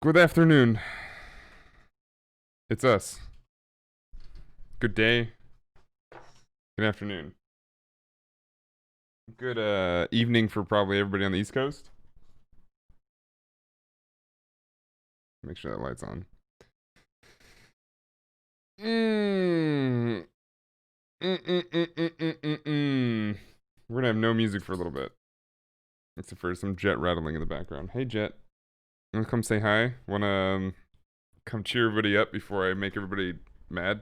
Good afternoon. It's us. Good day. Good afternoon. Good evening for probably everybody on the East Coast. Make sure that light's on. We're gonna have no music for a little bit. Except for some jet rattling in the background. Hey Jet. You wanna come say hi? Wanna come cheer everybody up before I make everybody mad?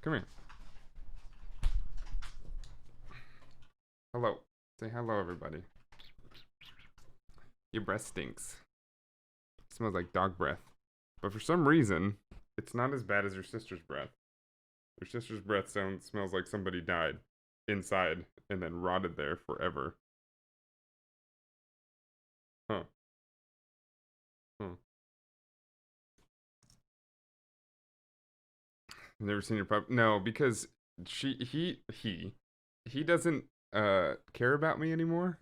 Come here. Hello. Say hello, everybody. Your breath stinks. It smells like dog breath. But for some reason, it's not as bad as your sister's breath. Your sister's breath smells like somebody died inside and then rotted there forever. Huh. Huh. Never seen your pup? No, because he doesn't care about me anymore.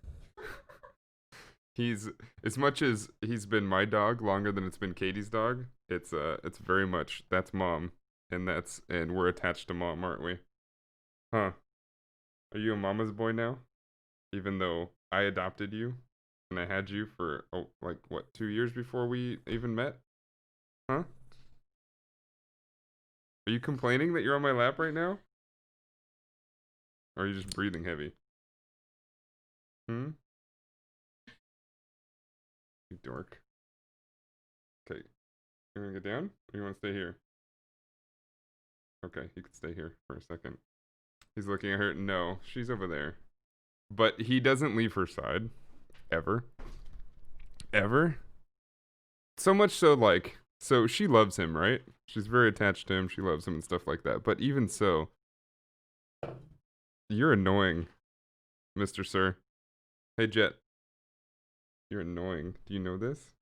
He's as much as he's been my dog longer than it's been Katie's dog. It's very much that's mom, and we're attached to mom, aren't we? Huh? Are you a mama's boy now? Even though I adopted you and I had you for like what 2 years before we even met? Huh? Are you complaining that you're on my lap right now? Or are you just breathing heavy? Hmm? You dork. Okay. You wanna get down? Or you wanna stay here? Okay, you can stay here for a second. He's looking at her. No, she's over there. But he doesn't leave her side. Ever. Ever. So much so, like, so she loves him, right? She's very attached to him. She loves him and stuff like that. But even so, you're annoying, Mr. Sir. Hey, Jet. You're annoying. Do you know this?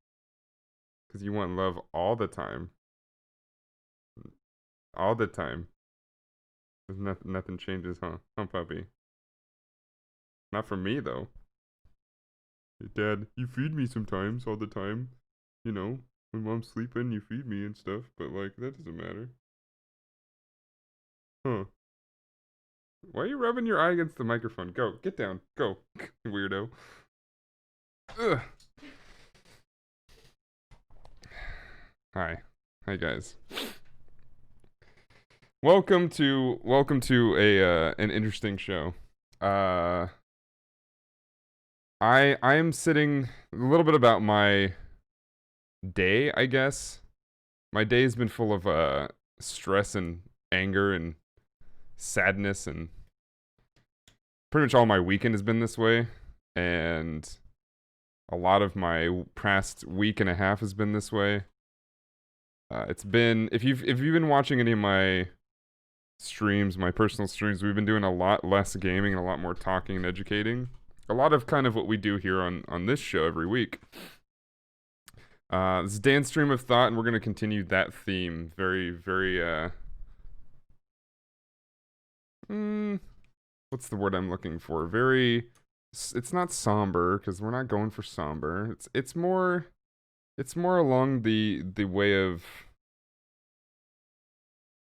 Because you want love all the time. All the time. There's nothing changes, huh? Huh, puppy? Not for me, though. Hey, Dad, you feed me sometimes, all the time. You know, when mom's sleeping, you feed me and stuff. But, like, that doesn't matter. Huh. Why are you rubbing your eye against the microphone? Go, get down. Go, weirdo. Ugh. Hi. Hi, guys. Welcome to a an interesting show. I am sitting a little bit about my day, I guess. My day's been full of stress and anger and sadness, and pretty much all my weekend has been this way, and a lot of my past week and a half has been this way. It's been if you've been watching any of my streams, my personal streams, we've been doing a lot less gaming and a lot more talking and educating. A lot of kind of what we do here on this show every week. This is Dan's Stream of Thought, and we're gonna continue that theme. Very, very what's the word I'm looking for? Very. It's not somber because we're not going for somber. It's more along the way of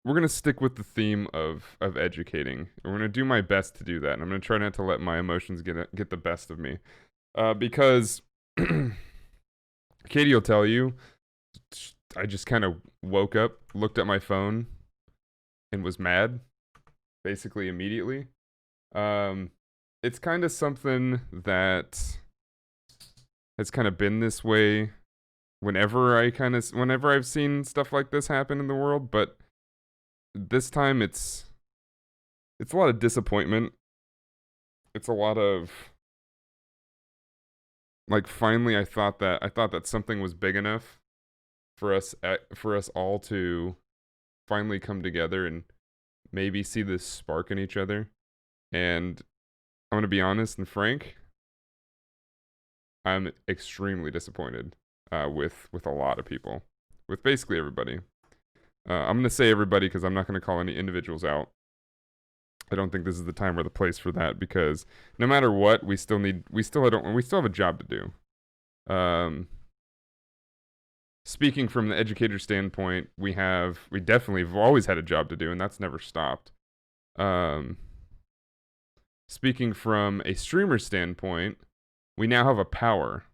we're gonna stick with the theme of educating. And we're gonna do my best to do that. And I'm gonna try not to let my emotions get the best of me, because Katie will tell you, I just kind of woke up, looked at my phone, and was mad, basically immediately. It's kind of something that has kind of been this way whenever I've seen stuff like this happen in the world, but this time it's a lot of disappointment. It's a lot of like finally I thought that something was big enough for us all to finally come together and maybe see this spark in each other. And I'm going to be honest and frank, I'm extremely disappointed with a lot of people, with basically everybody. I'm going to say everybody because I'm not going to call any individuals out. I don't think this is the time or the place for that because no matter what, we still have a job to do. speaking from the educator standpoint, we definitely have always had a job to do, and that's never stopped. Um, Speaking from a streamer standpoint, we now have a power.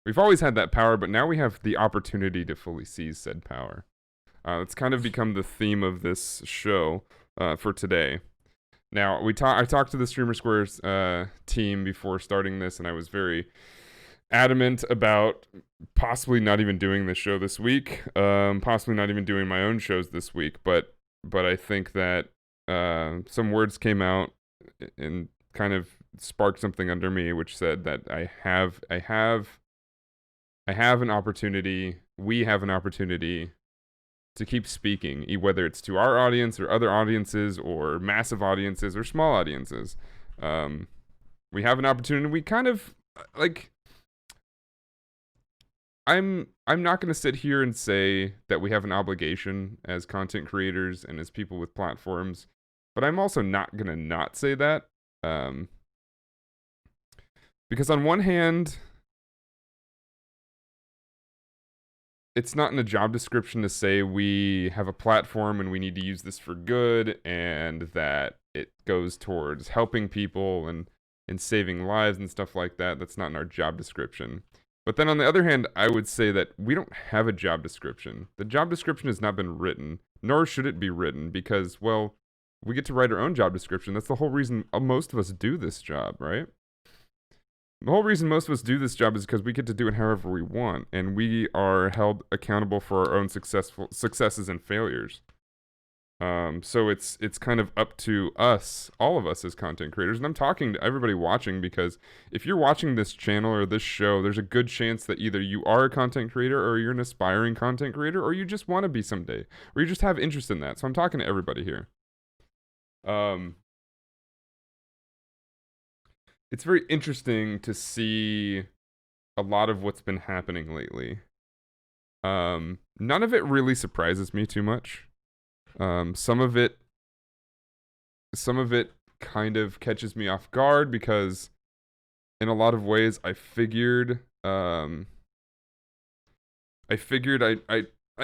We've always had that power, but now we have the opportunity to fully seize said power. It's kind of become the theme of this show for today. Now, I talked to the Streamer Squares team before starting this, and I was very adamant about possibly not even doing this show this week, possibly not even doing my own shows this week. But I think that some words came out and kind of sparked something under me, which said that I have an opportunity. We have an opportunity to keep speaking, whether it's to our audience or other audiences or massive audiences or small audiences. We have an opportunity. We kind of like. I'm not going to sit here and say that we have an obligation as content creators and as people with platforms, but I'm also not going to not say that. Because on one hand, it's not in a job description to say we have a platform and we need to use this for good and that it goes towards helping people and saving lives and stuff like that. That's not in our job description. But then on the other hand, I would say that we don't have a job description. The job description has not been written, nor should it be written, because, well, we get to write our own job description. That's the whole reason most of us do this job, right? The whole reason most of us do this job is because we get to do it however we want, and we are held accountable for our own successes and failures. So it's kind of up to us, all of us as content creators, and I'm talking to everybody watching because if you're watching this channel or this show, there's a good chance that either you are a content creator or you're an aspiring content creator or you just want to be someday or you just have interest in that. So I'm talking to everybody here. It's very interesting to see a lot of what's been happening lately. None of it really surprises me too much. Some of it kind of catches me off guard because in a lot of ways I figured I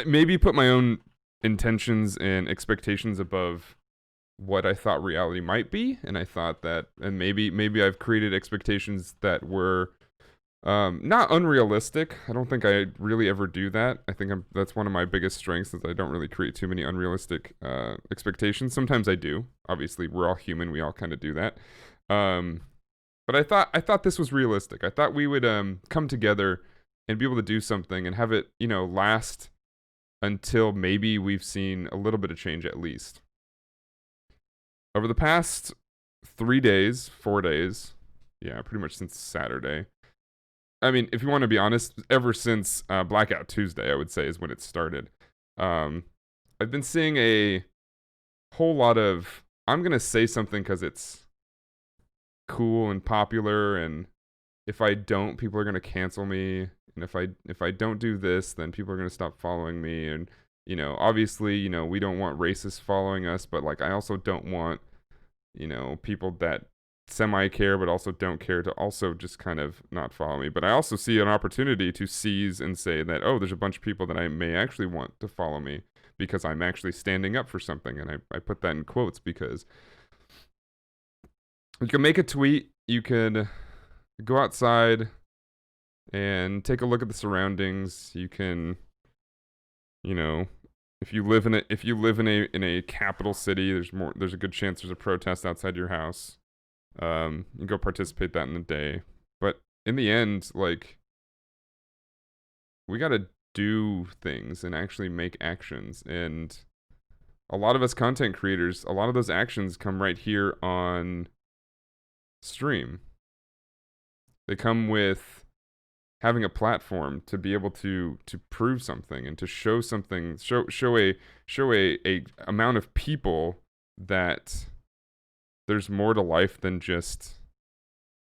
maybe put my own intentions and expectations above what I thought reality might be, and I thought that, and maybe I've created expectations that were not unrealistic. I don't think I really ever do that. I think that's one of my biggest strengths is I don't really create too many unrealistic expectations. Sometimes I do. Obviously, we're all human. We all kind of do that. But I thought this was realistic. I thought we would come together and be able to do something and have it, last until maybe we've seen a little bit of change at least. Over the past 4 days, yeah, pretty much since Saturday. I mean, if you want to be honest, ever since Blackout Tuesday, I would say is when it started. I've been seeing a whole lot of, I'm going to say something because it's cool and popular, and if I don't, people are going to cancel me, and if I don't do this, then people are going to stop following me, and, obviously, we don't want racists following us, but, like, I also don't want, people that semi-care but also don't care to also just kind of not follow me. But I also see an opportunity to seize and say that, oh, there's a bunch of people that I may actually want to follow me because I'm actually standing up for something. And I put that in quotes because you can make a tweet, you could go outside and take a look at the surroundings. You can, if you live in a capital city, there's a good chance there's a protest outside your house. You can go participate that in the day. But in the end, like, we gotta do things and actually make actions. And a lot of us content creators, a lot of those actions come right here on stream. They come with having a platform to be able to prove something and to show something, show a amount of people that there's more to life than just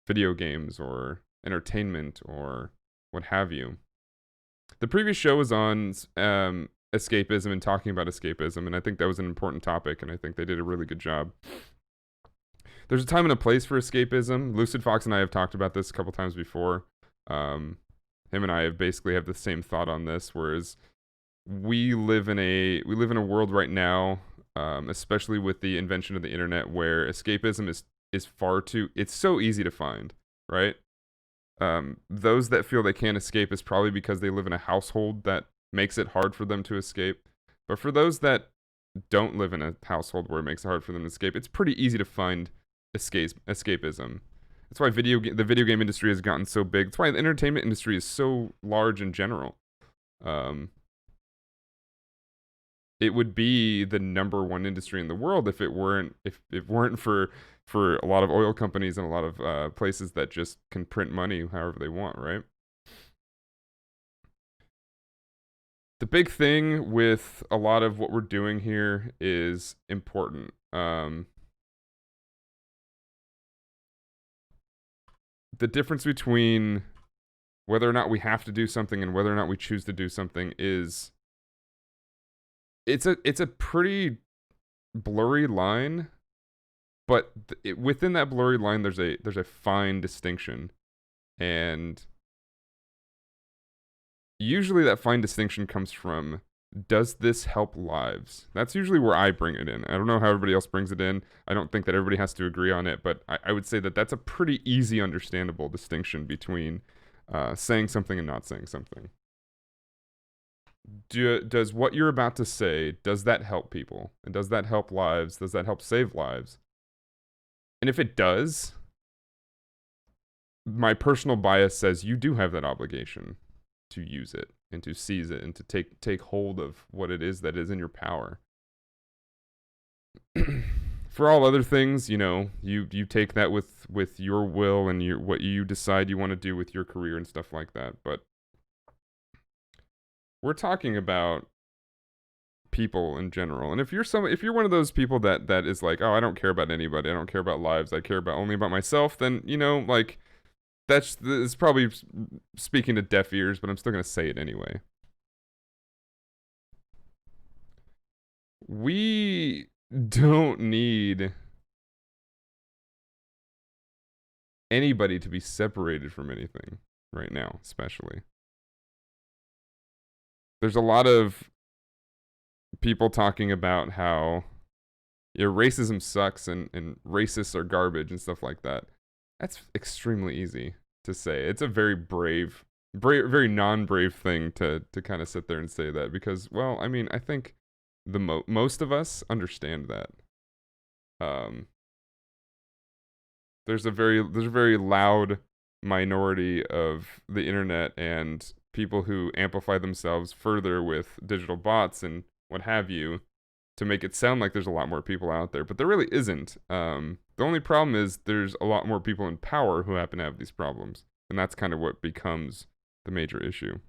video games or entertainment or what have you. The previous show was on escapism and talking about escapism, and I think that was an important topic, and I think they did a really good job. There's a time and a place for escapism. Lucid Fox and I have talked about this a couple times before. Him him and I have basically have the same thought on this. Whereas we live in a world right now, especially with the invention of the internet, where escapism is far too. It's so easy to find, right? Those that feel they can't escape is probably because they live in a household that makes it hard for them to escape. But for those that don't live in a household where it makes it hard for them to escape, it's pretty easy to find escapism. That's why the video game industry has gotten so big. That's why the entertainment industry is so large in general. Um, it would be the number one industry in the world if it weren't for a lot of oil companies and a lot of places that just can print money however they want, right? The big thing with a lot of what we're doing here is important. The difference between whether or not we have to do something and whether or not we choose to do something is it's a pretty blurry line, but within that blurry line there's a fine distinction, and usually that fine distinction comes from, does this help lives? That's usually where I bring it in. I don't know how everybody else brings it in. I don't think that everybody has to agree on it, but I would say that that's a pretty easy understandable distinction between saying something and not saying something. Does what you're about to say, does that help people? And does that help lives? Does that help save lives? And if it does, my personal bias says you do have that obligation to use it and to seize it and to take hold of what it is that is in your power. For all other things, you take that with your will and what you decide you want to do with your career and stuff like that. But we're talking about people in general. And if you're one of those people that is like, oh, I don't care about anybody, I don't care about lives, I care about only about myself, then like that's probably speaking to deaf ears, but I'm still gonna say it anyway. We don't need anybody to be separated from anything right now, especially. There's a lot of people talking about how racism sucks and racists are garbage and stuff like that. That's extremely easy to say. It's a very very non-brave thing to kind of sit there and say that, because, well, I mean, I think the most of us understand that. There's a very loud minority of the internet and people who amplify themselves further with digital bots and what have you to make it sound like there's a lot more people out there, but there really isn't. The only problem is there's a lot more people in power who happen to have these problems, and that's kind of what becomes the major issue.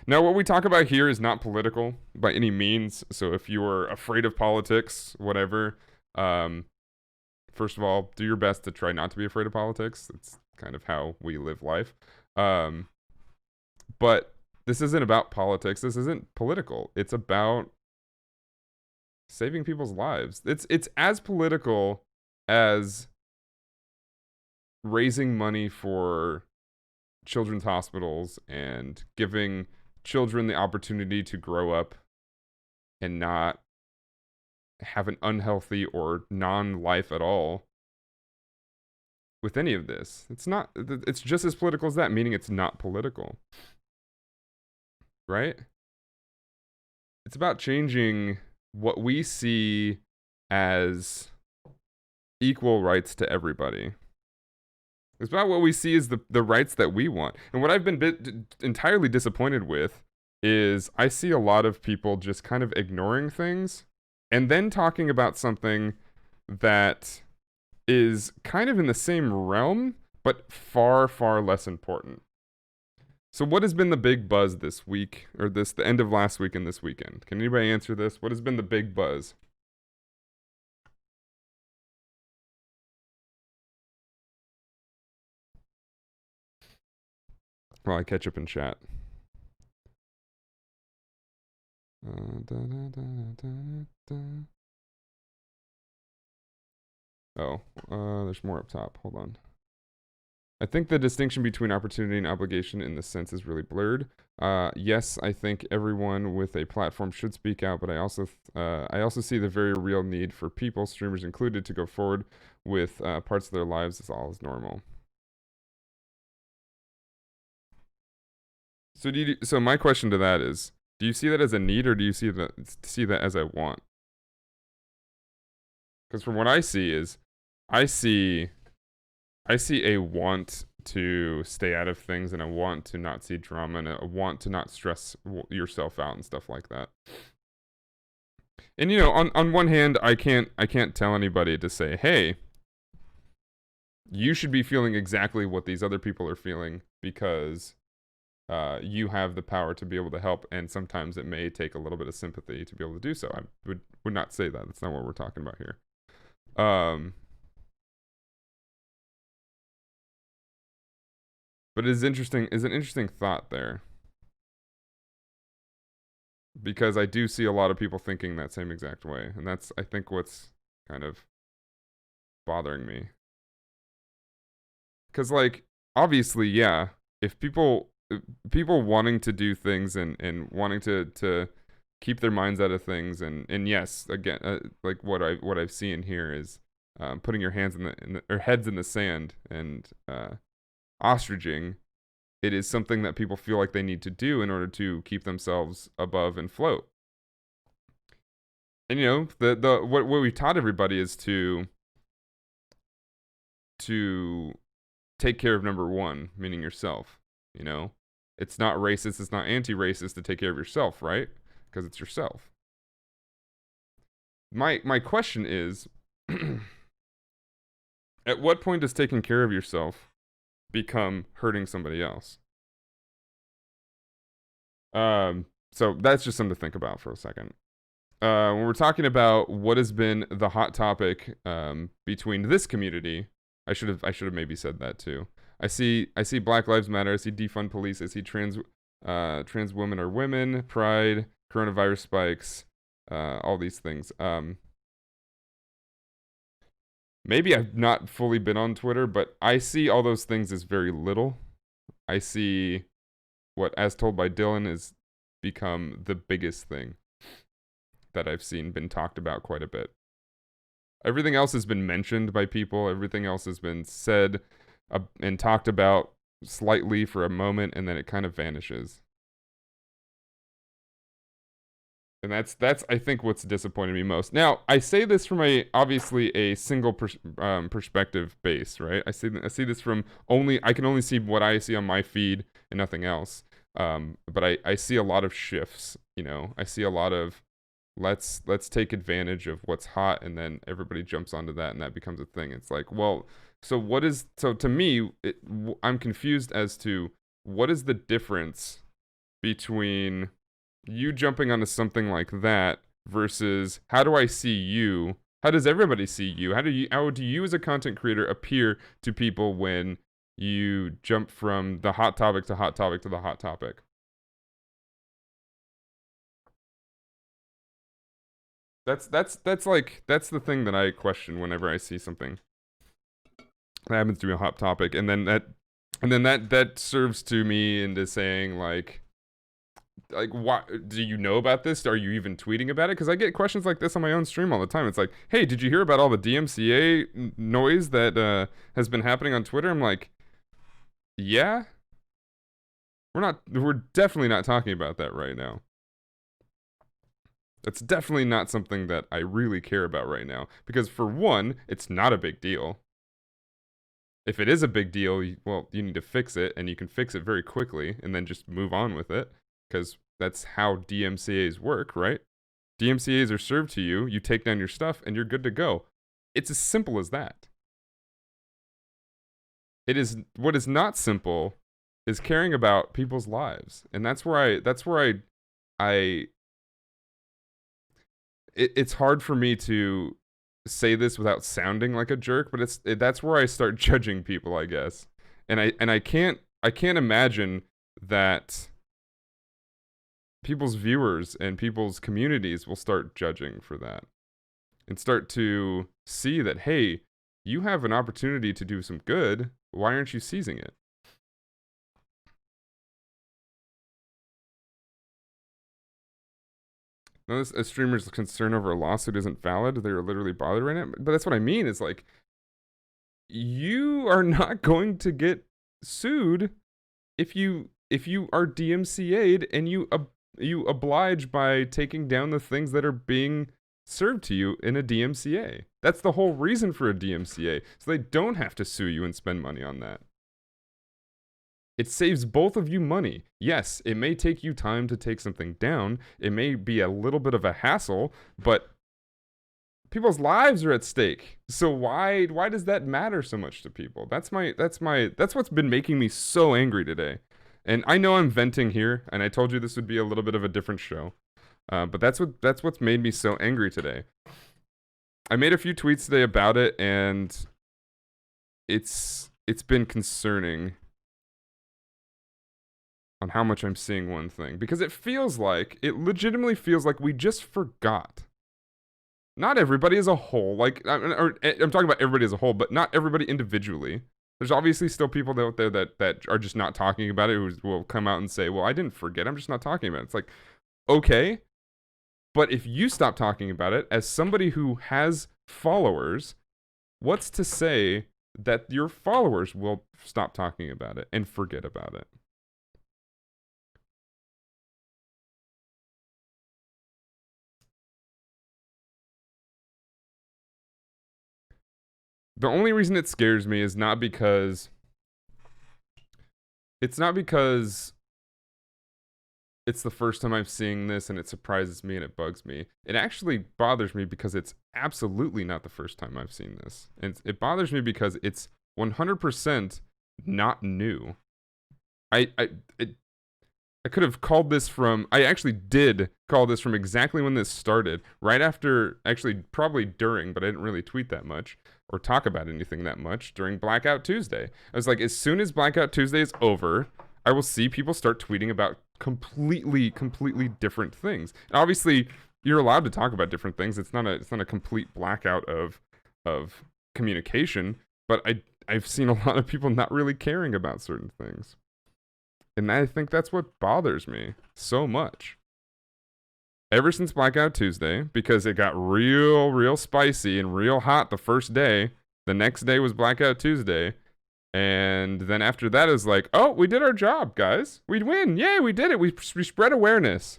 Now, what we talk about here is not political by any means, so if you're afraid of politics, whatever, first of all, do your best to try not to be afraid of politics. It's kind of how we live life. But this isn't about politics. This isn't political. It's about saving people's lives. It's as political as raising money for children's hospitals and giving children the opportunity to grow up and not have an unhealthy or non-life at all with any of this. It's just as political as that, meaning it's not political. Right? It's about changing what we see as equal rights to everybody. It's about what we see as the rights that we want. And what I've been entirely disappointed with is I see a lot of people just kind of ignoring things and then talking about something that is kind of in the same realm, but far, far less important. So what has been the big buzz this week, or the end of last week and this weekend? Can anybody answer this? What has been the big buzz? Well, I catch up in chat. Oh, there's more up top. Hold on. I think the distinction between opportunity and obligation in this sense is really blurred. Yes, I think everyone with a platform should speak out, but I also see the very real need for people, streamers included, to go forward with parts of their lives as all is normal. So my question to that is, do you see that as a need, or do you see that as a want? Because from what I see is, I see I see a want to stay out of things, and a want to not see drama, and a want to not stress yourself out and stuff like that. And on one hand, I can't tell anybody to say, hey, you should be feeling exactly what these other people are feeling, because you have the power to be able to help, and sometimes it may take a little bit of sympathy to be able to do so. I would not say that. That's not what we're talking about here. But it is interesting. Is an interesting thought there, because I do see a lot of people thinking that same exact way, and that's, I think, what's kind of bothering me. Because, like, obviously, yeah, if people wanting to do things, and wanting to keep their minds out of things, and yes, again, like what I've seen here is putting your hands or heads in the sand, and ostriching. It is something that people feel like they need to do in order to keep themselves above and float. And what we taught everybody is to take care of number one, meaning yourself. It's not racist, it's not anti-racist to take care of yourself, right? Because it's yourself. My question is, at what point does taking care of yourself become hurting somebody else? So that's just something to think about for a second. When we're talking about what has been the hot topic between this community, I should have maybe said that too. I see Black Lives Matter. I see defund police. I see trans women are women, pride, coronavirus spikes, all these things. Maybe I've not fully been on Twitter, but I see all those things as very little. I see what, as told by Dylan, is become the biggest thing that I've seen been talked about quite a bit. Everything else has been mentioned by people. Everything else has been said and talked about slightly for a moment, and then it kind of vanishes. And that's I think what's disappointed me most. Now, I say this from obviously a single perspective base, right? I see this from I can only see what I see on my feed and nothing else. But I see a lot of shifts. I see a lot of let's take advantage of what's hot, and then everybody jumps onto that, and that becomes a thing. It's like, well, so to me, I'm confused as to what is the difference between you jumping onto something like that versus how do I see you? How does everybody see you? How do you as a content creator appear to people when you jump from the hot topic to hot topic to the hot topic? That's the thing that I question whenever I see something that happens to be a hot topic, and then that serves to me into saying like, what do you know about this? Are you even tweeting about it? Because I get questions like this on my own stream all the time. It's like, hey, did you hear about all the DMCA noise that has been happening on Twitter? I'm like, yeah, we're definitely not talking about that right now. That's definitely not something that I really care about right now, because for one, it's not a big deal. If it is a big deal, well, you need to fix it, and you can fix it very quickly and then just move on with it, because that's how DMCAs work, right? DMCAs are served to you, you take down your stuff, and you're good to go. It's as simple as that. What is not simple is caring about people's lives. And that's where it's hard for me to say this without sounding like a jerk, but that's where I start judging people, I guess. And I can't imagine that people's viewers and people's communities will start judging for that, and start to see that, hey, You have an opportunity to do some good. Why aren't you seizing it? Now, a streamer's concern over a lawsuit isn't valid. They're literally bothered right now. But that's what I mean. Is like, you are not going to get sued if you are DMCA'd and you oblige by taking down the things that are being served to you in a DMCA. That's the whole reason for a DMCA, so they don't have to sue you and spend money on that. It saves both of you money. Yes, it may take you time to take something down. It may be a little bit of a hassle, but people's lives are at stake. So why does that matter so much to people? That's what's been making me so angry today. And I know I'm venting here, and I told you this would be a little bit of a different show. But that's what's made me so angry today. I made a few tweets today about it, and it's been concerning on how much I'm seeing one thing, because it legitimately feels like we just forgot. Not everybody as a whole, I'm talking about everybody as a whole, but not everybody individually. There's obviously still people out there that are just not talking about it, who will come out and say, well, I didn't forget, I'm just not talking about it. It's like, okay, but if you stop talking about it, as somebody who has followers, what's to say that your followers will stop talking about it and forget about it? The only reason it scares me is not because it's the first time I'm seeing this and it surprises me and it bugs me. It actually bothers me because it's absolutely not the first time I've seen this. And it bothers me because it's 100% not new. I could have called this from, I actually did call this from exactly when this started, right after, actually probably during, but I didn't really tweet that much or talk about anything that much during Blackout Tuesday. I was like, as soon as Blackout Tuesday is over, I will see people start tweeting about completely different things. And obviously, you're allowed to talk about different things. It's not a complete blackout of communication, but I've seen a lot of people not really caring about certain things. And I think that's what bothers me so much. Ever since Blackout Tuesday, because it got real spicy and real hot the first day, the next day was Blackout Tuesday, and then after that is like, oh, we did our job, guys. We win. Yay, we did it. We spread awareness.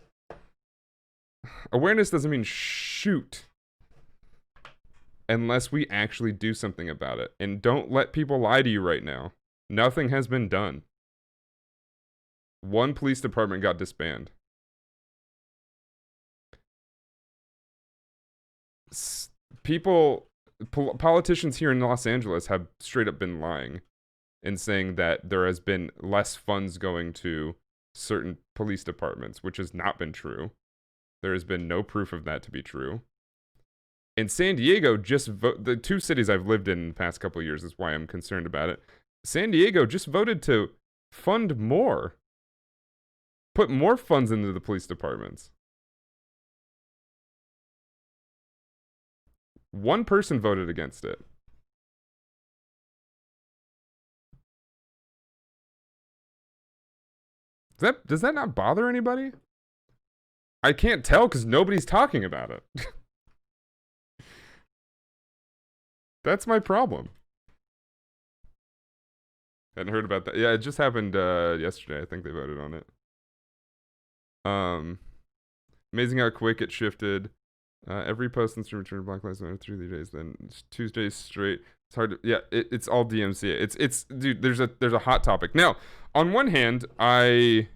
Awareness doesn't mean shoot unless we actually do something about it. And don't let people lie to you right now. Nothing has been done. One police department got disbanded. Politicians here in Los Angeles have straight up been lying and saying that there has been less funds going to certain police departments, which has not been true. There has been no proof of that to be true. And San Diego the two cities I've lived in the past couple of years is why I'm concerned about it. San Diego just voted to fund more. Put more funds into the police departments. One person voted against it. Does that not bother anybody? I can't tell because nobody's talking about it. That's my problem. Hadn't heard about that. Yeah, it just happened yesterday. I think they voted on it. Amazing how quick it shifted. Every post since Return to Black Lives Matter 3 days, then Tuesdays straight. It's hard to, yeah, it's all DMCA. It's dude, there's a hot topic. Now, on one hand, it's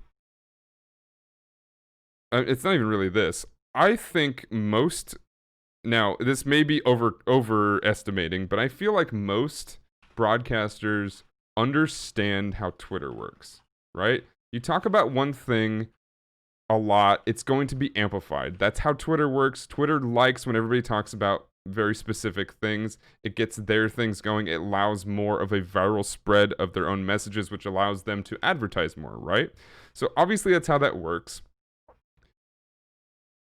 not even really this. I think now this may be overestimating, but I feel like most broadcasters understand how Twitter works, right? You talk about one thing a lot, it's going to be amplified. That's how Twitter works. Twitter likes when everybody talks about very specific things. It gets their things going. It allows more of a viral spread of their own messages, which allows them to advertise more, right? So obviously that's how that works.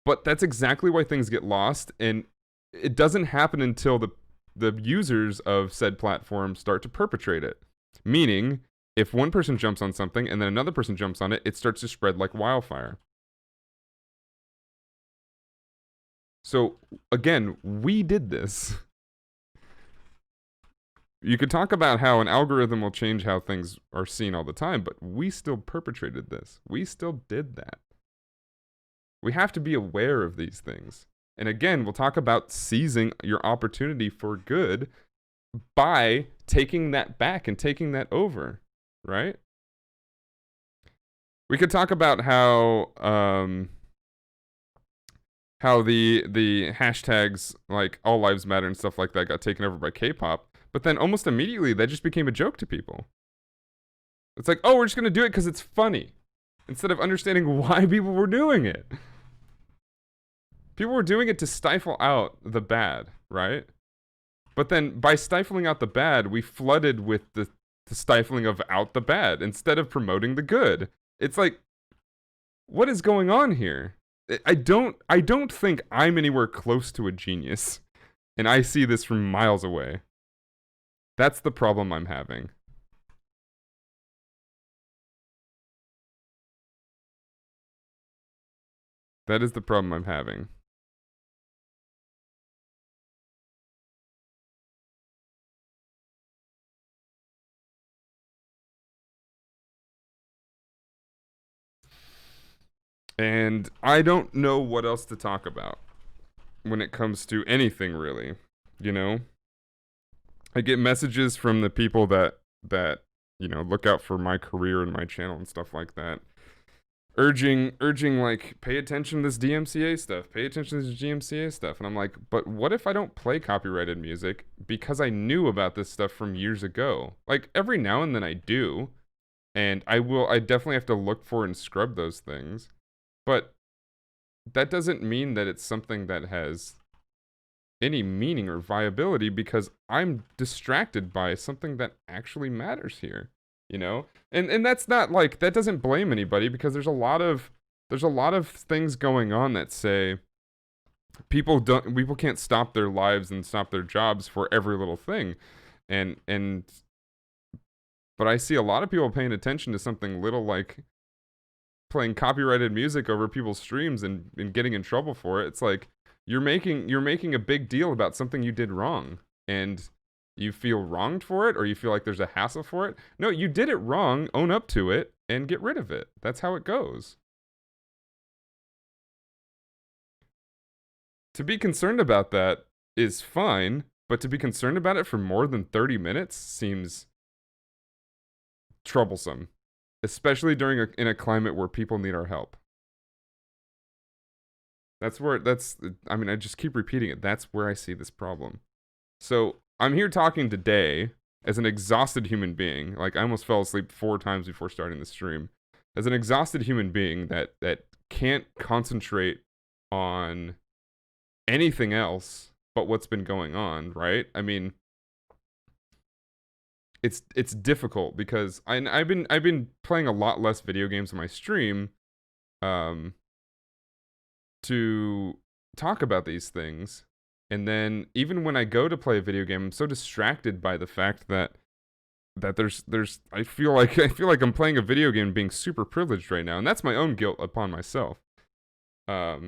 But that's exactly why things get lost, and it doesn't happen until the the users of said platform start to perpetrate it. Meaning, if one person jumps on something and then another person jumps on it, it starts to spread like wildfire. So, again, we did this. You could talk about how an algorithm will change how things are seen all the time, but we still perpetrated this. We still did that. We have to be aware of these things. And again, we'll talk about seizing your opportunity for good by taking that back and taking that over, right? We could talk about how the hashtags like all lives matter and stuff like that got taken over by K-pop, but then almost immediately that just became a joke to people. It's like, oh, we're just gonna do it because it's funny, instead of understanding why people were doing it. People were doing it to stifle out the bad, right? But then by stifling out the bad, we flooded with the stifling of out the bad instead of promoting the good. It's like, what is going on here? I don't think I'm anywhere close to a genius, and I see this from miles away. That's the problem I'm having. That is the problem I'm having. And I don't know what else to talk about when it comes to anything really, you know? I get messages from the people that look out for my career and my channel and stuff like that. Urging like, pay attention to this DMCA stuff, pay attention to this GMCA stuff. And I'm like, but what if I don't play copyrighted music because I knew about this stuff from years ago? Like, every now and then I do, and I definitely have to look for and scrub those things. But that doesn't mean that it's something that has any meaning or viability, because I'm distracted by something that actually matters here, you know? And that's not like, that doesn't blame anybody, because there's a lot of things going on that say people can't stop their lives and stop their jobs for every little thing. But I see a lot of people paying attention to something little like playing copyrighted music over people's streams and getting in trouble for it. It's like, you're making a big deal about something you did wrong, and you feel wronged for it, or you feel like there's a hassle for it. No, you did it wrong, own up to it, and get rid of it. That's how it goes. To be concerned about that is fine, but to be concerned about it for more than 30 minutes seems troublesome, especially in a climate where people need our help. I mean, I just keep repeating it. That's where I see this problem. So I'm here talking today as an exhausted human being. Like, I almost fell asleep 4 times before starting the stream. As an exhausted human being that can't concentrate on anything else but what's been going on, right? I mean, it's difficult because I've been playing a lot less video games on my stream, to talk about these things. And then even when I go to play a video game, I'm so distracted by the fact that there's I feel like I'm playing a video game being super privileged right now, and that's my own guilt upon myself. But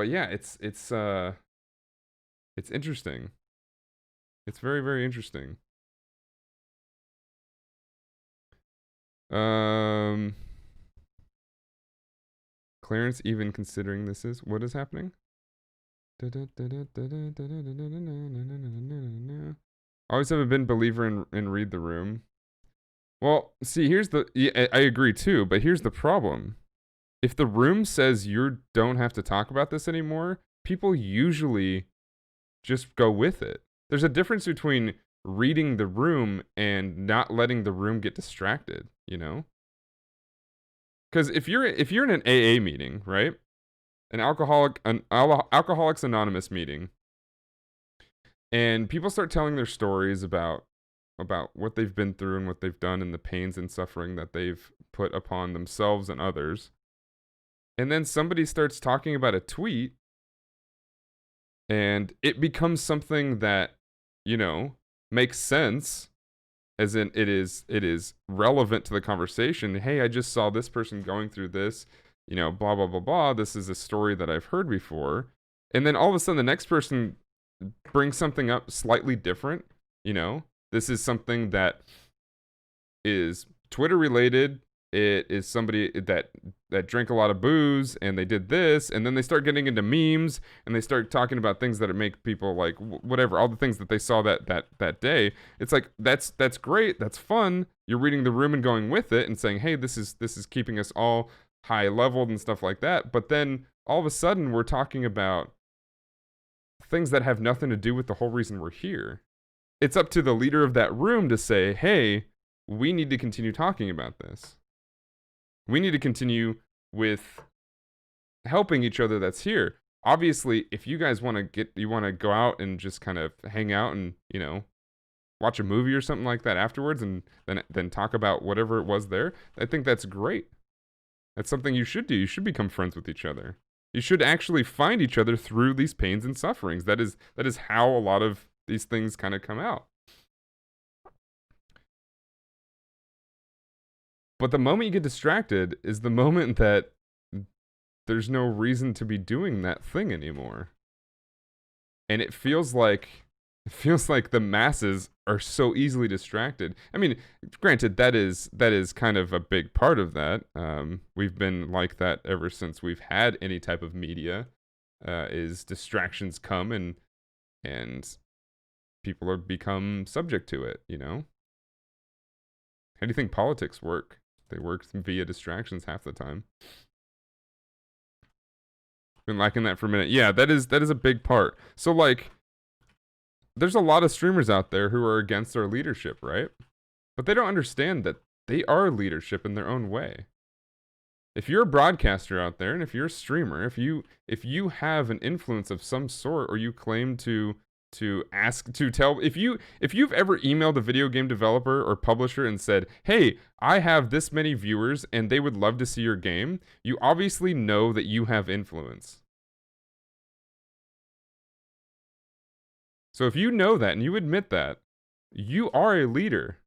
yeah, it's interesting. It's very, very interesting. Clarence even considering this is what is happening? Always have been believer in read the room. Well, see, I agree too, but here's the problem. If the room says you don't have to talk about this anymore, people usually just go with it. There's a difference between reading the room and not letting the room get distracted, you know? Because if you're in an AA meeting, right? An Alcoholics Anonymous meeting, and people start telling their stories about what they've been through and what they've done and the pains and suffering that they've put upon themselves and others. And then somebody starts talking about a tweet And it becomes something that, you know, makes sense, as in it is relevant to the conversation. Hey, I just saw this person going through this, blah blah blah blah. This is a story that I've heard before. And then all of a sudden the next person brings something up slightly different, you know. This is something that is Twitter related. It is somebody that drank a lot of booze and they did this, and then they start getting into memes and they start talking about things that make people like whatever, all the things that they saw that day. It's like that's great, that's fun. You're reading the room and going with it and saying, hey, this is keeping us all high leveled and stuff like that. But then all of a sudden we're talking about things that have nothing to do with the whole reason we're here. It's up to the leader of that room to say, hey, we need to continue talking about this. We need to continue with helping each other that's here. Obviously, if you guys want to go out and just kind of hang out and, watch a movie or something like that afterwards and then talk about whatever it was there, I think that's great. That's something you should do. You should become friends with each other. You should actually find each other through these pains and sufferings. That is how a lot of these things kind of come out. But the moment you get distracted is the moment that there's no reason to be doing that thing anymore. And it feels like the masses are so easily distracted. I mean, granted, that is kind of a big part of that. We've been like that ever since we've had any type of media. Is distractions come and people are become subject to it. How do you think politics work? They work via distractions half the time. Been liking that for a minute. Yeah, that is a big part. So like, there's a lot of streamers out there who are against our leadership, right? But they don't understand that they are leadership in their own way. If you're a broadcaster out there and if you're a streamer, if you have an influence of some sort, or you claim to tell, if you've ever emailed a video game developer or publisher and said, hey, I have this many viewers and they would love to see your game, you obviously know that you have influence. So if you know that and you admit that, you are a leader.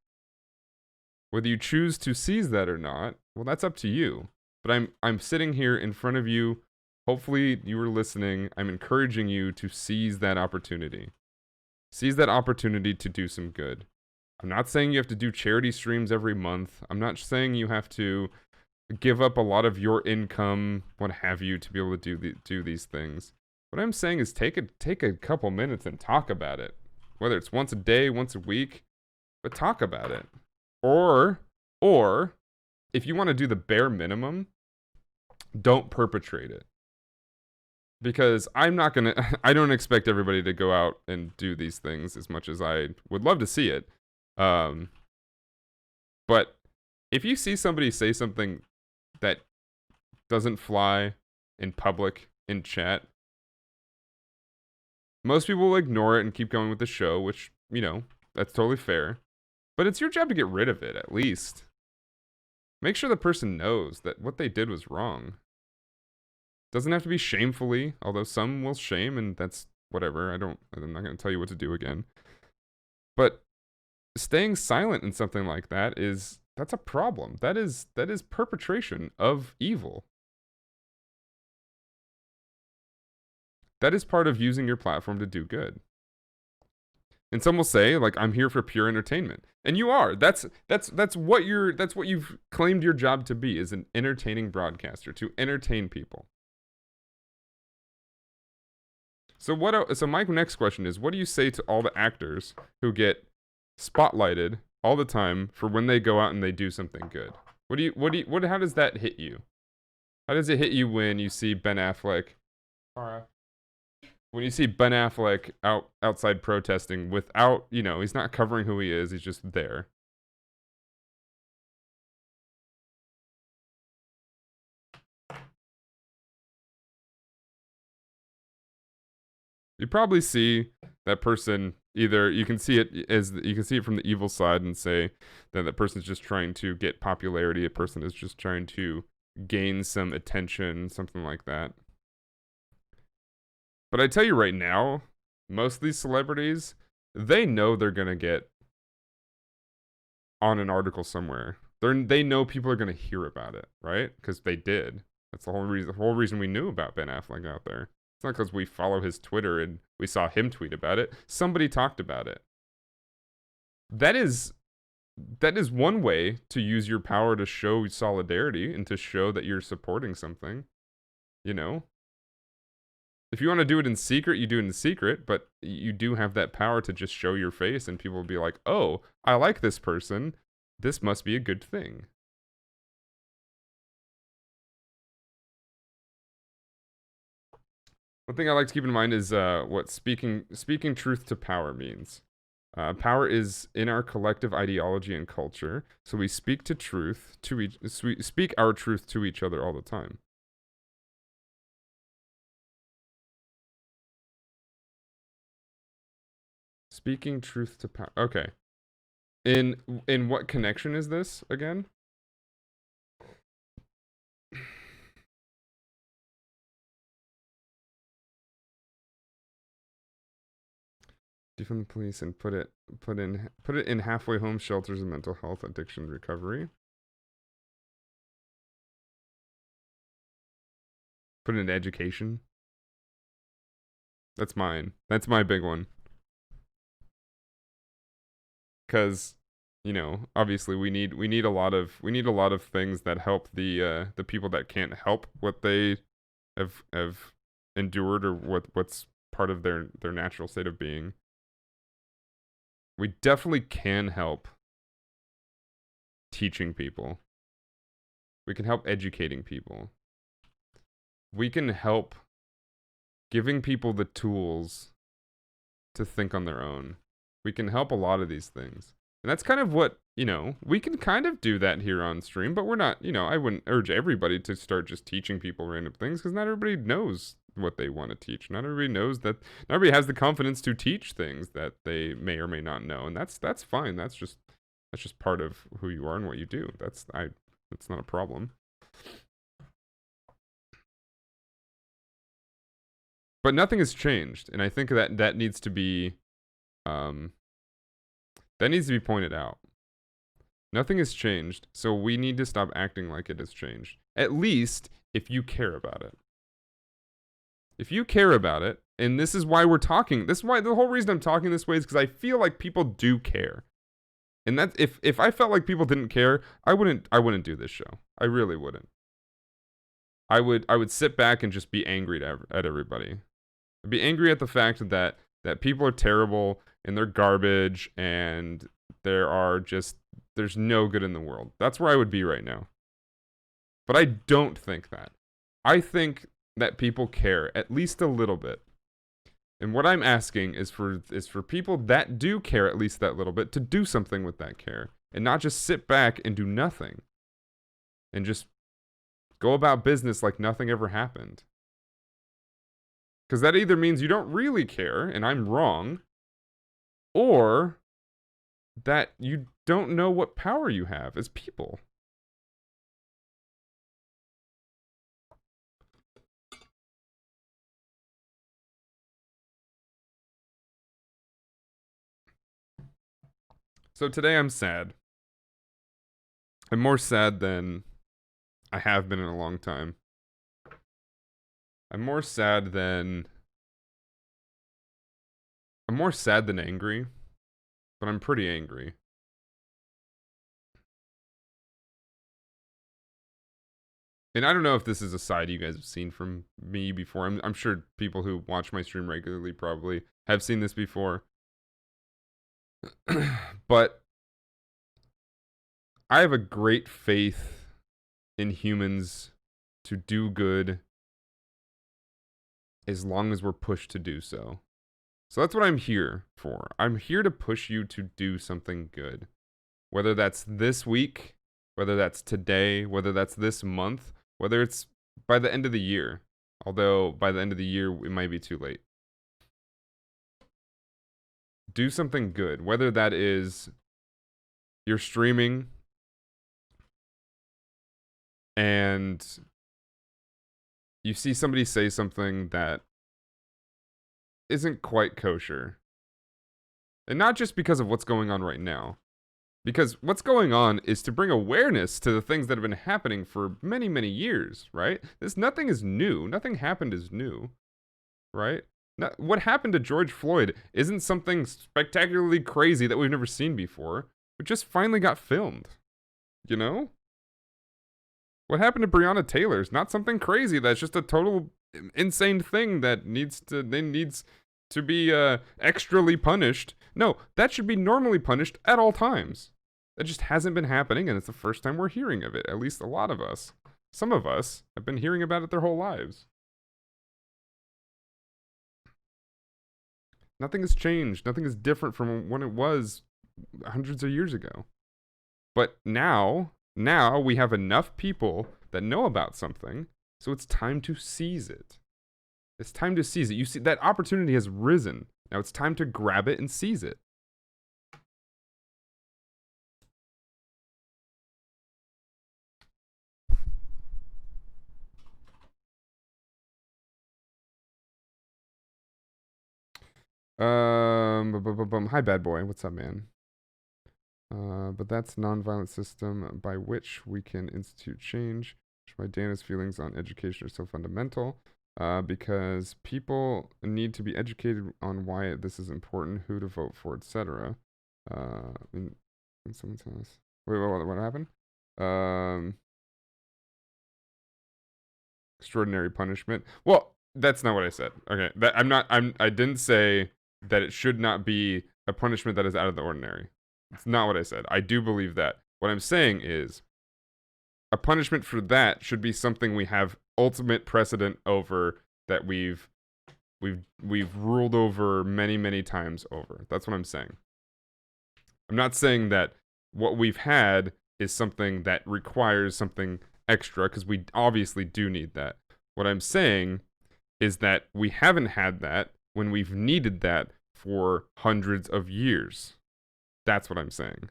Whether you choose to seize that or not, well, that's up to you. But I'm sitting here in front of you. Hopefully you were listening. I'm encouraging you to seize that opportunity. Seize that opportunity to do some good. I'm not saying you have to do charity streams every month. I'm not saying you have to give up a lot of your income, what have you, to be able to do these things. What I'm saying is take a couple minutes and talk about it. Whether it's once a day, once a week, but talk about it. Or if you want to do the bare minimum, don't perpetrate it. Because I don't expect everybody to go out and do these things as much as I would love to see it. But if you see somebody say something that doesn't fly in public, in chat, most people will ignore it and keep going with the show, which, that's totally fair. But it's your job to get rid of it, at least. Make sure the person knows that what they did was wrong. Doesn't have to be shamefully, although some will shame, and that's whatever. I'm not going to tell you what to do again. But staying silent in something like that's a problem. That is perpetration of evil. That is part of using your platform to do good. And some will say, like, I'm here for pure entertainment. And you are. That's what you've claimed your job to be, is an entertaining broadcaster, to entertain people. So my next question is, what do you say to all the actors who get spotlighted all the time for when they go out and they do something good? How does that hit you? How does it hit you when you see Ben Affleck? When you see Ben Affleck outside protesting without, he's not covering who he is, he's just there. You probably see that person, either you can see it from the evil side and say that that person's just trying to get popularity, a person is just trying to gain some attention, something like that. But I tell you right now, most of these celebrities, they know they're gonna get on an article somewhere. They know people are gonna hear about it, right? Because they did. That's the whole reason. The whole reason we knew about Ben Affleck out there. It's not because we follow his Twitter and we saw him tweet about it. Somebody talked about it. That is one way to use your power to show solidarity and to show that you're supporting something. You know, if you want to do it in secret, you do it in secret, but you do have that power to just show your face and people will be like, oh, I like this person. This must be a good thing. One thing I like to keep in mind is what speaking truth to power means. Power is in our collective ideology and culture, so we speak to truth to speak our truth to each other all the time. Speaking truth to power. Okay. In what connection is this again? Defund the police and put it in halfway home shelters and mental health addiction recovery. Put it in education. That's mine. That's my big one. Cause, you know, obviously we need a lot of things that help the people that can't help what they have endured or what's part of their natural state of being. We definitely can help teaching people. We can help educating people. We can help giving people the tools to think on their own. We can help a lot of these things. And that's kind of what, you know, we can kind of do that here on stream, but we're not, you know, I wouldn't urge everybody to start just teaching people random things because not everybody knows what they want to teach. Not everybody knows that, not everybody has the confidence to teach things that they may or may not know. And that's fine. That's just part of who you are and what you do. That's not a problem. But nothing has changed, and I think that needs to be pointed out. Nothing has changed, so we need to stop acting like it has changed. At least if you care about it. If you care about it, and this is why we're talking. This is why the whole reason I'm talking this way is because I feel like people do care. And that if I felt like people didn't care, I wouldn't do this show. I really wouldn't. I would sit back and just be angry at everybody. I'd be angry at the fact that people are terrible and they're garbage and there's no good in the world. That's where I would be right now. But I don't think that. I think that people care at least a little bit. And what I'm asking is for people that do care at least that little bit to do something with that care and not just sit back and do nothing. And just go about business like nothing ever happened. Because that either means you don't really care, and I'm wrong, or that you don't know what power you have as people. So today I'm sad. I'm more sad than I have been in a long time. I'm more sad than angry, but I'm pretty angry. And I don't know if this is a side you guys have seen from me before. I'm sure people who watch my stream regularly probably have seen this before. But I have a great faith in humans to do good as long as we're pushed to do so. So that's what I'm here for. I'm here to push you to do something good. Whether that's this week, whether that's today, whether that's this month, whether it's by the end of the year. Although by the end of the year, it might be too late. Do something good. Whether that is you're streaming and you see somebody say something that isn't quite kosher. And not just because of what's going on right now. Because what's going on is to bring awareness to the things that have been happening for many, many years, right? Nothing is new. Nothing happened is new, right? What happened to George Floyd isn't something spectacularly crazy that we've never seen before. It just finally got filmed, you know? What happened to Breonna Taylor is not something crazy. That's just a total insane thing that needs to be extrally punished. No, that should be normally punished at all times. That just hasn't been happening, and it's the first time we're hearing of it. At least a lot of us. Some of us have been hearing about it their whole lives. Nothing has changed. Nothing is different from when it was hundreds of years ago. But now we have enough people that know about something, so it's time to seize it. It's time to seize it. You see, that opportunity has risen. Now it's time to grab it and seize it. Hi, bad boy. What's up, man? But that's nonviolent system by which we can institute change. Why Dana's feelings on education are so fundamental. Because people need to be educated on why this is important, who to vote for, etc. When someone says, wait, what happened? Extraordinary punishment. Well, that's not what I said. Okay, I didn't say that it should not be a punishment that is out of the ordinary. It's not what I said. I do believe that. What I'm saying is a punishment for that should be something we have ultimate precedent over, that we've ruled over many times over. That's what I'm saying. I'm not saying that what we've had is something that requires something extra, because we obviously do need that. What I'm saying is that we haven't had that when we've needed that for hundreds of years. That's what I'm saying.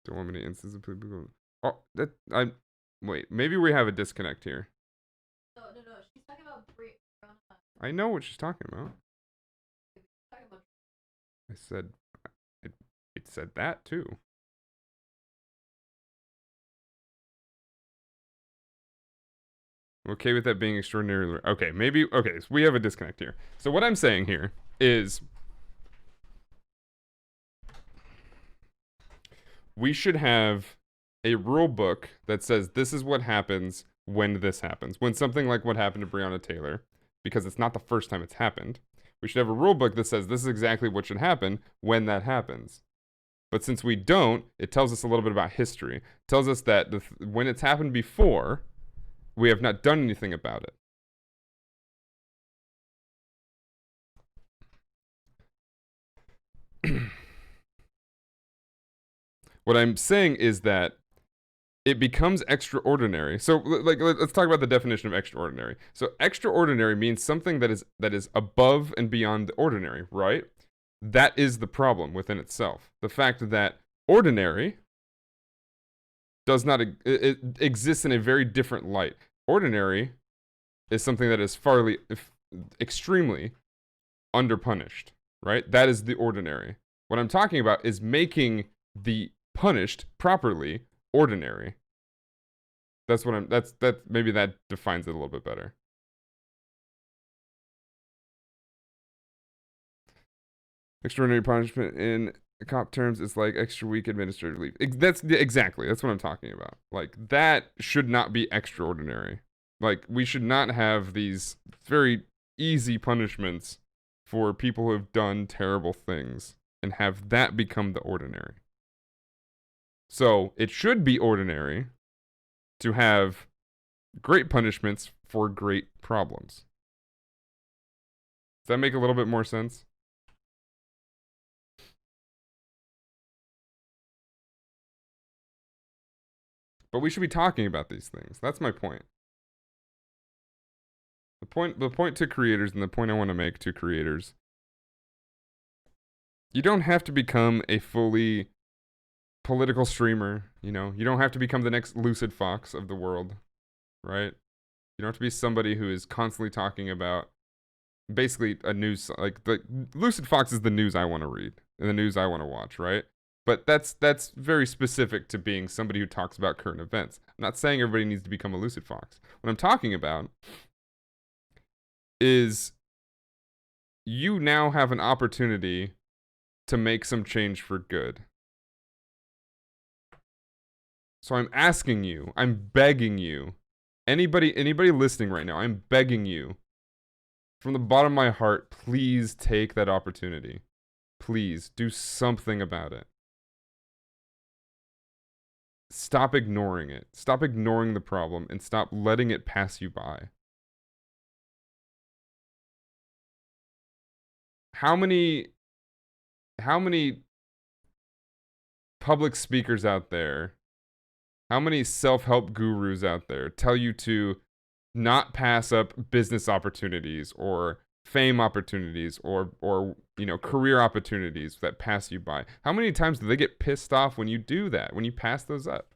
Don't want many instances of people. Oh, wait. Maybe we have a disconnect here. No. She's talking about I know what she's talking about. I said, it said that too. I'm okay with that being extraordinarily. Okay, maybe. Okay, so we have a disconnect here. So what I'm saying here is, we should have a rule book that says this is what happens when this happens. When something like what happened to Breonna Taylor, because it's not the first time it's happened. We should have a rule book that says this is exactly what should happen when that happens. But since we don't, it tells us a little bit about history. It tells us that when it's happened before, we have not done anything about it. What I'm saying is that it becomes extraordinary. So, like, let's talk about the definition of extraordinary. So, extraordinary means something that is above and beyond the ordinary, right? That is the problem within itself. The fact that ordinary does not it exists in a very different light. Ordinary is something that is extremely underpunished, right? That is the ordinary. What I'm talking about is making the punished properly ordinary. That's what I'm. That maybe that defines it a little bit better. Extraordinary punishment in cop terms is like extra week administrative leave. That's what I'm talking about. Like, that should not be extraordinary. Like, we should not have these very easy punishments for people who have done terrible things and have that become the ordinary. So it should be ordinary to have great punishments for great problems. Does that make a little bit more sense? But we should be talking about these things. That's my point. The point to creators, and the point I want to make to creators, You don't have to become a fully political streamer, you know? You don't have to become the next Lucid Fox of the world, right? You don't have to be somebody who is constantly talking about basically a news like the Lucid Fox is the news I want to read and the news I want to watch, right? But that's very specific to being somebody who talks about current events. I'm not saying everybody needs to become a Lucid Fox. What I'm talking about is you now have an opportunity to make some change for good. So I'm asking you, I'm begging you, anybody listening right now, I'm begging you from the bottom of my heart, please take that opportunity. Please do something about it. Stop ignoring it. Stop ignoring the problem and stop letting it pass you by. How many public speakers out there, how many self-help gurus out there tell you to not pass up business opportunities or fame opportunities or you know, career opportunities that pass you by? How many times do they get pissed off when you do that, when you pass those up?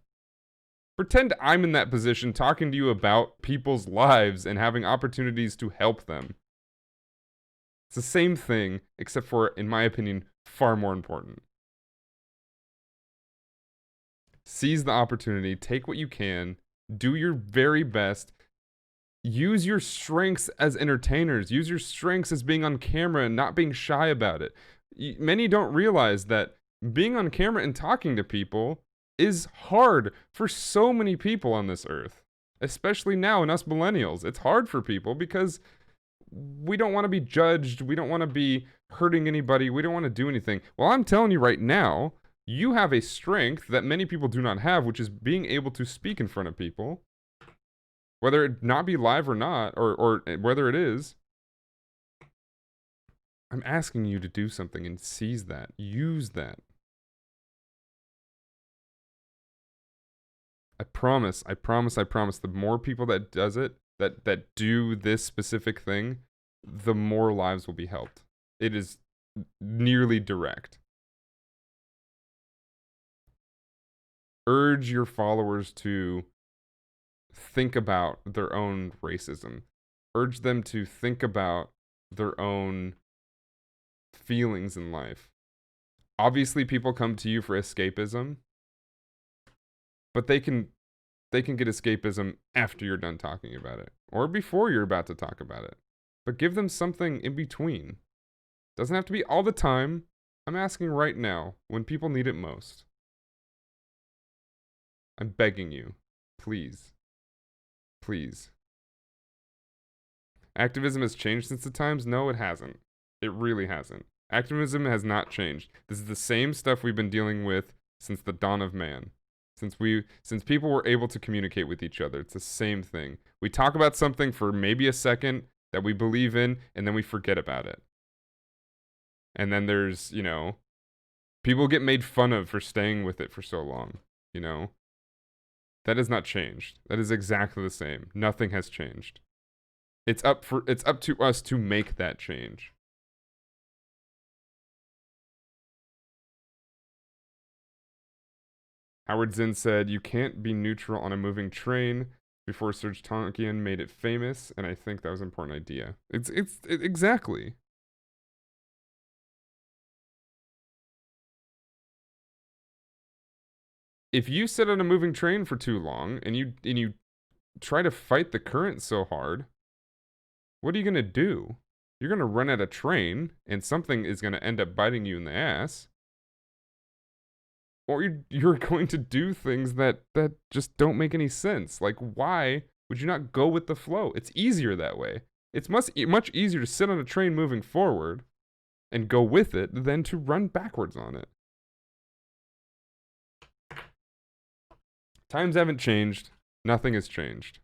Pretend I'm in that position talking to you about people's lives and having opportunities to help them. It's the same thing, except for, in my opinion, far more important. Seize the opportunity, take what you can, do your very best, use your strengths as entertainers, use your strengths as being on camera and not being shy about it. Many don't realize that being on camera and talking to people is hard for so many people on this earth, especially now in us millennials. It's hard for people because we don't want to be judged, we don't want to be hurting anybody, we don't want to do anything. Well, I'm telling you right now, you have a strength that many people do not have, which is being able to speak in front of people, whether it not be live or not, or whether it is. I'm asking you to do something and seize that, use that. I promise, I promise, I promise, the more people that does it, that do this specific thing, the more lives will be helped. It is nearly direct. Urge your followers to think about their own racism. Urge them to think about their own feelings in life. Obviously, people come to you for escapism, but they can get escapism after you're done talking about it or before you're about to talk about it. But give them something in between. Doesn't have to be all the time. I'm asking right now when people need it most. I'm begging you. Please. Please. Activism has changed since the times? No, it hasn't. It really hasn't. Activism has not changed. This is the same stuff we've been dealing with since the dawn of man. Since people were able to communicate with each other. It's the same thing. We talk about something for maybe a second that we believe in, and then we forget about it. And then there's, you know, people get made fun of for staying with it for so long, you know? That has not changed. That is exactly the same. Nothing has changed. It's up to us to make that change. Howard Zinn said, "You can't be neutral on a moving train." Before Serge Tankian made it famous, and I think that was an important idea. Exactly. If you sit on a moving train for too long and you try to fight the current so hard, what are you gonna do? You're gonna run out of train, and something is gonna end up biting you in the ass. Or you're going to do things that just don't make any sense. Like, why would you not go with the flow? It's easier that way. It's much easier to sit on a train moving forward and go with it than to run backwards on it. Times haven't changed. Nothing has changed.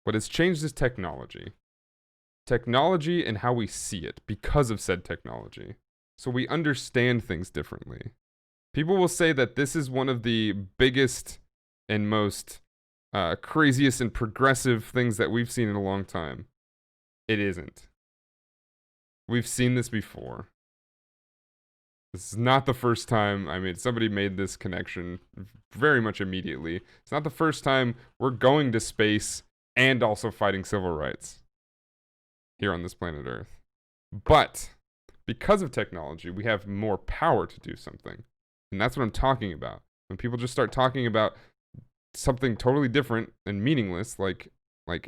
What has changed is technology. Technology and how we see it because of said technology. So we understand things differently. People will say that this is one of the biggest and most craziest and progressive things that we've seen in a long time. It isn't. We've seen this before. This is not the first time. I mean, somebody made this connection very much immediately. It's not the first time we're going to space and also fighting civil rights here on this planet Earth. But because of technology, we have more power to do something. And that's what I'm talking about. When people just start talking about something totally different and meaningless, like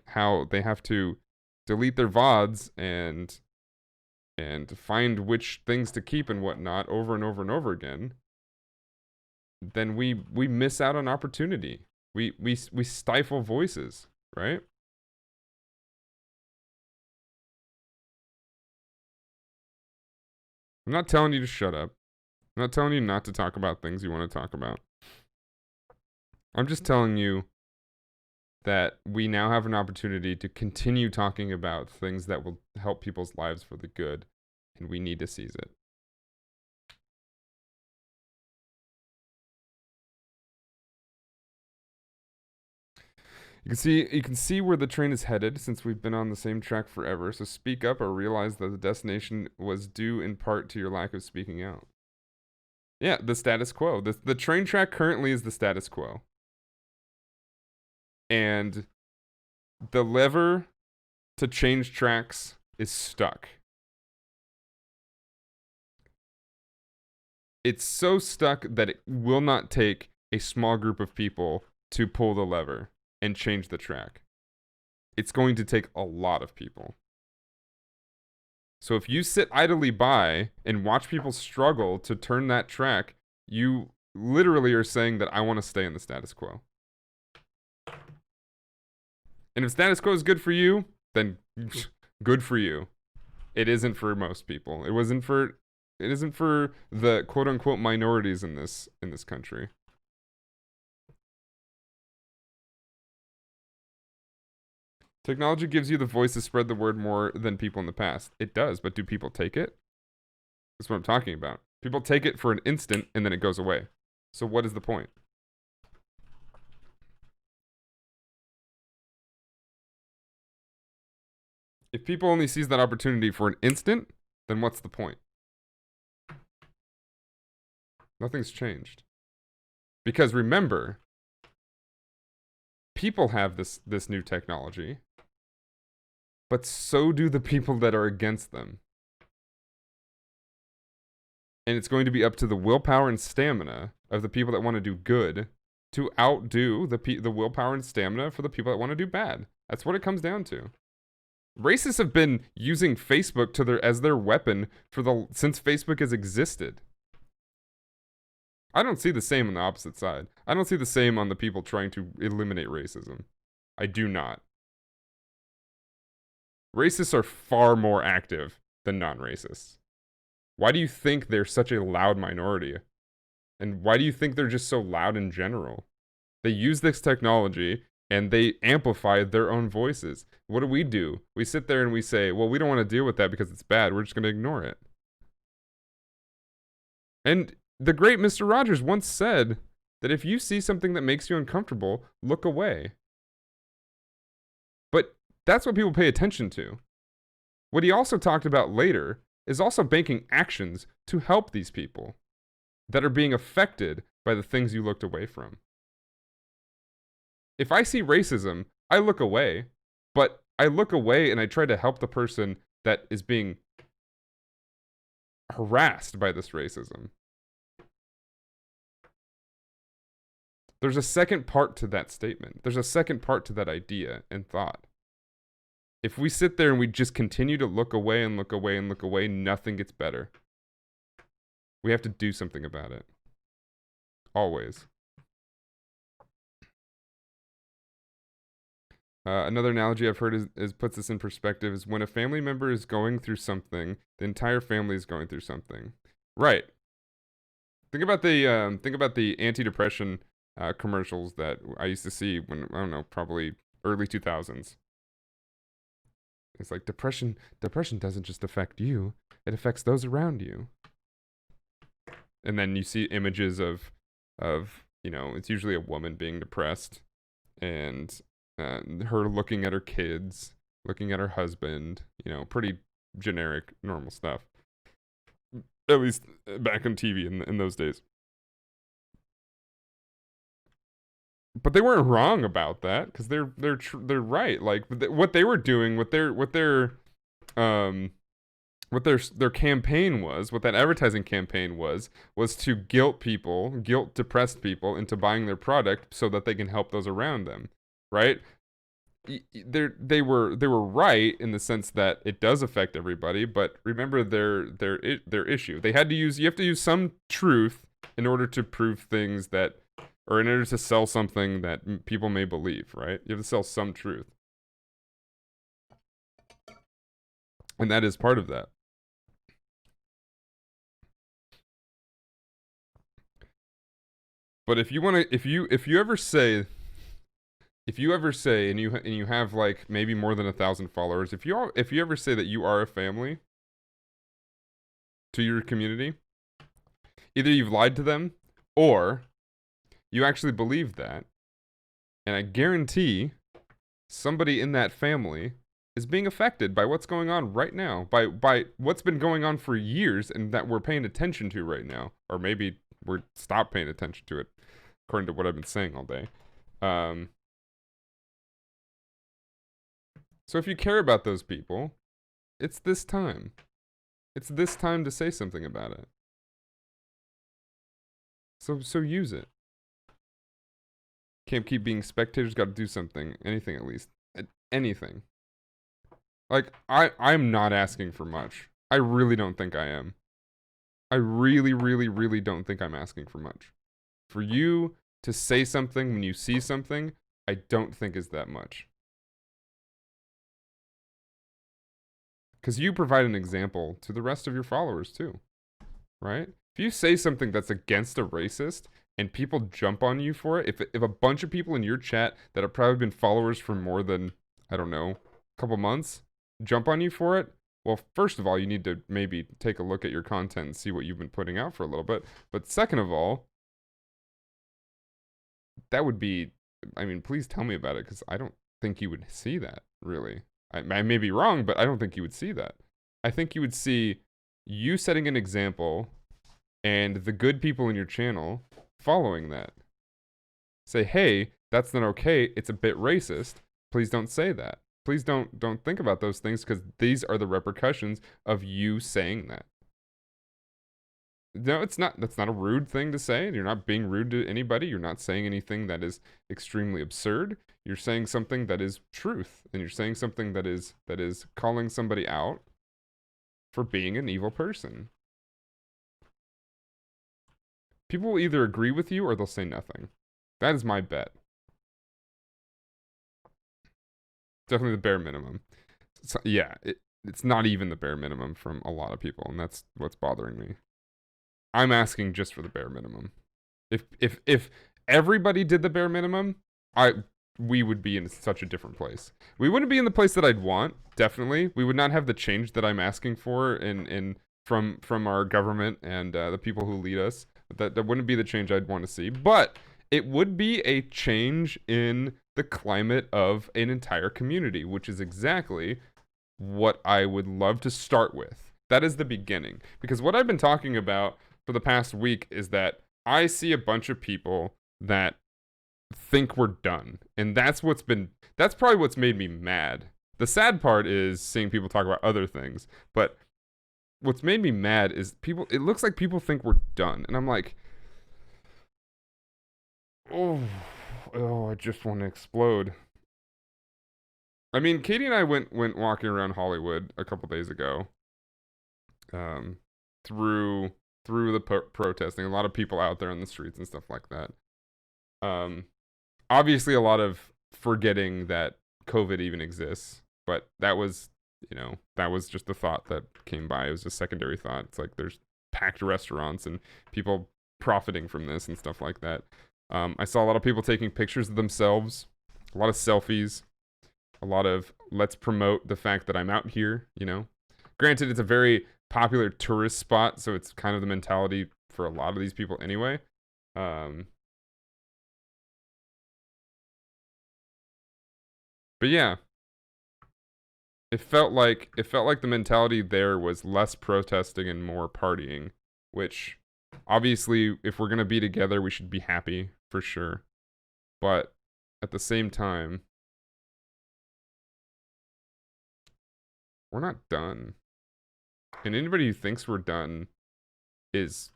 how they have to delete their VODs and find which things to keep and whatnot over and over and over again, then we miss out on opportunity. We stifle voices, right? I'm not telling you to shut up. I'm not telling you not to talk about things you want to talk about. I'm just telling you that we now have an opportunity to continue talking about things that will help people's lives for the good, and we need to seize it. You can see where the train is headed since we've been on the same track forever. So speak up or realize that the destination was due in part to your lack of speaking out. Yeah, the status quo. The train track currently is the status quo. And the lever to change tracks is stuck. It's so stuck that it will not take a small group of people to pull the lever and change the track. It's going to take a lot of people. So if you sit idly by and watch people struggle to turn that track, you literally are saying that I want to stay in the status quo. And if status quo is good for you, then good for you. It isn't for most people. It isn't for the quote unquote minorities in this country. Technology gives you the voice to spread the word more than people in the past. It does, but do people take it? That's what I'm talking about. People take it for an instant and then it goes away. So what is the point? If people only seize that opportunity for an instant, then what's the point? Nothing's changed. Because remember, people have this new technology, but so do the people that are against them. And it's going to be up to the willpower and stamina of the people that want to do good to outdo the willpower and stamina for the people that want to do bad. That's what it comes down to. Racists have been using Facebook as their weapon since Facebook has existed. I don't see the same on the opposite side. I don't see the same on the people trying to eliminate racism. I do not. Racists are far more active than non-racists. Why do you think they're such a loud minority? And why do you think they're just so loud in general? They use this technology and they amplify their own voices. What do? We sit there and we say, well, we don't want to deal with that because it's bad. We're just going to ignore it. And the great Mr. Rogers once said that if you see something that makes you uncomfortable, look away. But that's what people pay attention to. What he also talked about later is also banking actions to help these people that are being affected by the things you looked away from. If I see racism, I look away, but I look away and I try to help the person that is being harassed by this racism. There's a second part to that statement. There's a second part to that idea and thought. If we sit there and we just continue to look away and look away and look away, nothing gets better. We have to do something about it. Always. Another analogy I've heard puts this in perspective is when a family member is going through something, the entire family is going through something. Right. Think about the antidepressant commercials that I used to see when, I don't know, probably early 2000s. It's like depression doesn't just affect you, it affects those around you. And then you see images of it's usually a woman being depressed and her looking at her kids, looking at her husband, pretty generic, normal stuff. At least back on TV in those days. But they weren't wrong about that because they're right. Like what they were doing, um what their campaign was, what that advertising campaign was to guilt depressed people into buying their product so that they can help those around them, right? They were right in the sense that it does affect everybody, but remember their issue. They had to use you have to use some truth in order to prove things that, or in order to sell something that people may believe, right? You have to sell some truth, and that is part of that. But if you want to, if you ever say, and you have like maybe more than 1,000 followers, if you ever say that you are a family to your community, either you've lied to them or you actually believe that, and I guarantee somebody in that family is being affected by what's going on right now, by what's been going on for years and that we're paying attention to right now, or maybe we're stopped paying attention to it, according to what I've been saying all day. Um, so if you care about those people, it's this time. It's this time to say something about it. So use it. Can't keep being spectators. Got to do something. Anything at least. Anything. Like I'm not asking for much. I really don't think I am. I really don't think I'm asking for much. For you to say something when you see something, I don't think is that much. Because you provide an example to the rest of your followers too, right? If you say something that's against a racist and people jump on you for it, if a bunch of people in your chat that have probably been followers for more than, I don't know, a couple months jump on you for it, well, first of all, you need to maybe take a look at your content and see what you've been putting out for a little bit. But second of all, that would be, I mean, please tell me about it because I don't think you would see that, really. I may be wrong, but I don't think you would see that. I think you would see you setting an example and the good people in your channel following that. Say, hey, that's not okay. It's a bit racist. Please don't say that. Please don't think about those things because these are the repercussions of you saying that. No, it's not. That's not a rude thing to say. You're not being rude to anybody. You're not saying anything that is extremely absurd. You're saying something that is truth, and you're saying something that is calling somebody out for being an evil person. People will either agree with you or they'll say nothing. That is my bet. Definitely the bare minimum. So, yeah, it's not even the bare minimum from a lot of people, and that's what's bothering me. I'm asking just for the bare minimum. If everybody did the bare minimum, we would be in such a different place. We wouldn't be in the place that I'd want, definitely. We would not have the change that I'm asking for from our government and the people who lead us. That wouldn't be the change I'd want to see. But it would be a change in the climate of an entire community, which is exactly what I would love to start with. That is the beginning. Because what I've been talking about for the past week is that I see a bunch of people that think we're done. And that's probably what's made me mad. The sad part is seeing people talk about other things. But what's made me mad is it looks like people think we're done. And I'm like, oh, I just want to explode. I mean, Katie and I went walking around Hollywood a couple days ago. Through the protesting, a lot of people out there on the streets and stuff like that. Obviously a lot of forgetting that COVID even exists, but that was just the thought that came by. It was a secondary thought. It's like there's packed restaurants and people profiting from this and stuff like that. I saw a lot of people taking pictures of themselves, a lot of selfies, a lot of let's promote the fact that I'm out here, Granted, it's a very popular tourist spot, so it's kind of the mentality for a lot of these people anyway. But yeah, it felt like the mentality there was less protesting and more partying, which obviously if we're gonna be together we should be happy for sure. But at the same time, we're not done. And anybody who thinks we're done is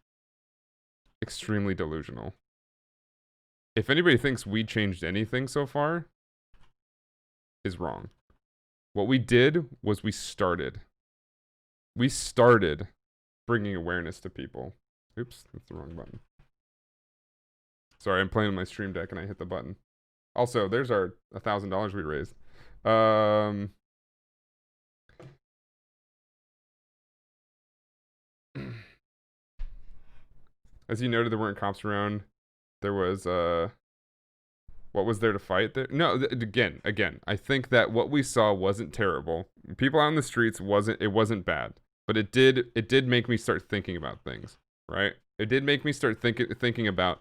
extremely delusional. If anybody thinks we changed anything so far, is wrong. What we did was we started. We started bringing awareness to people. Oops, that's the wrong button. Sorry, I'm playing with my stream deck and I hit the button. Also, there's our $1,000 we raised. As you noted, there weren't cops around. There was what was there to fight there? No, again, I think that what we saw wasn't terrible. People out in the streets wasn't bad, but it did make me start thinking about things, right? It did make me start thinking about,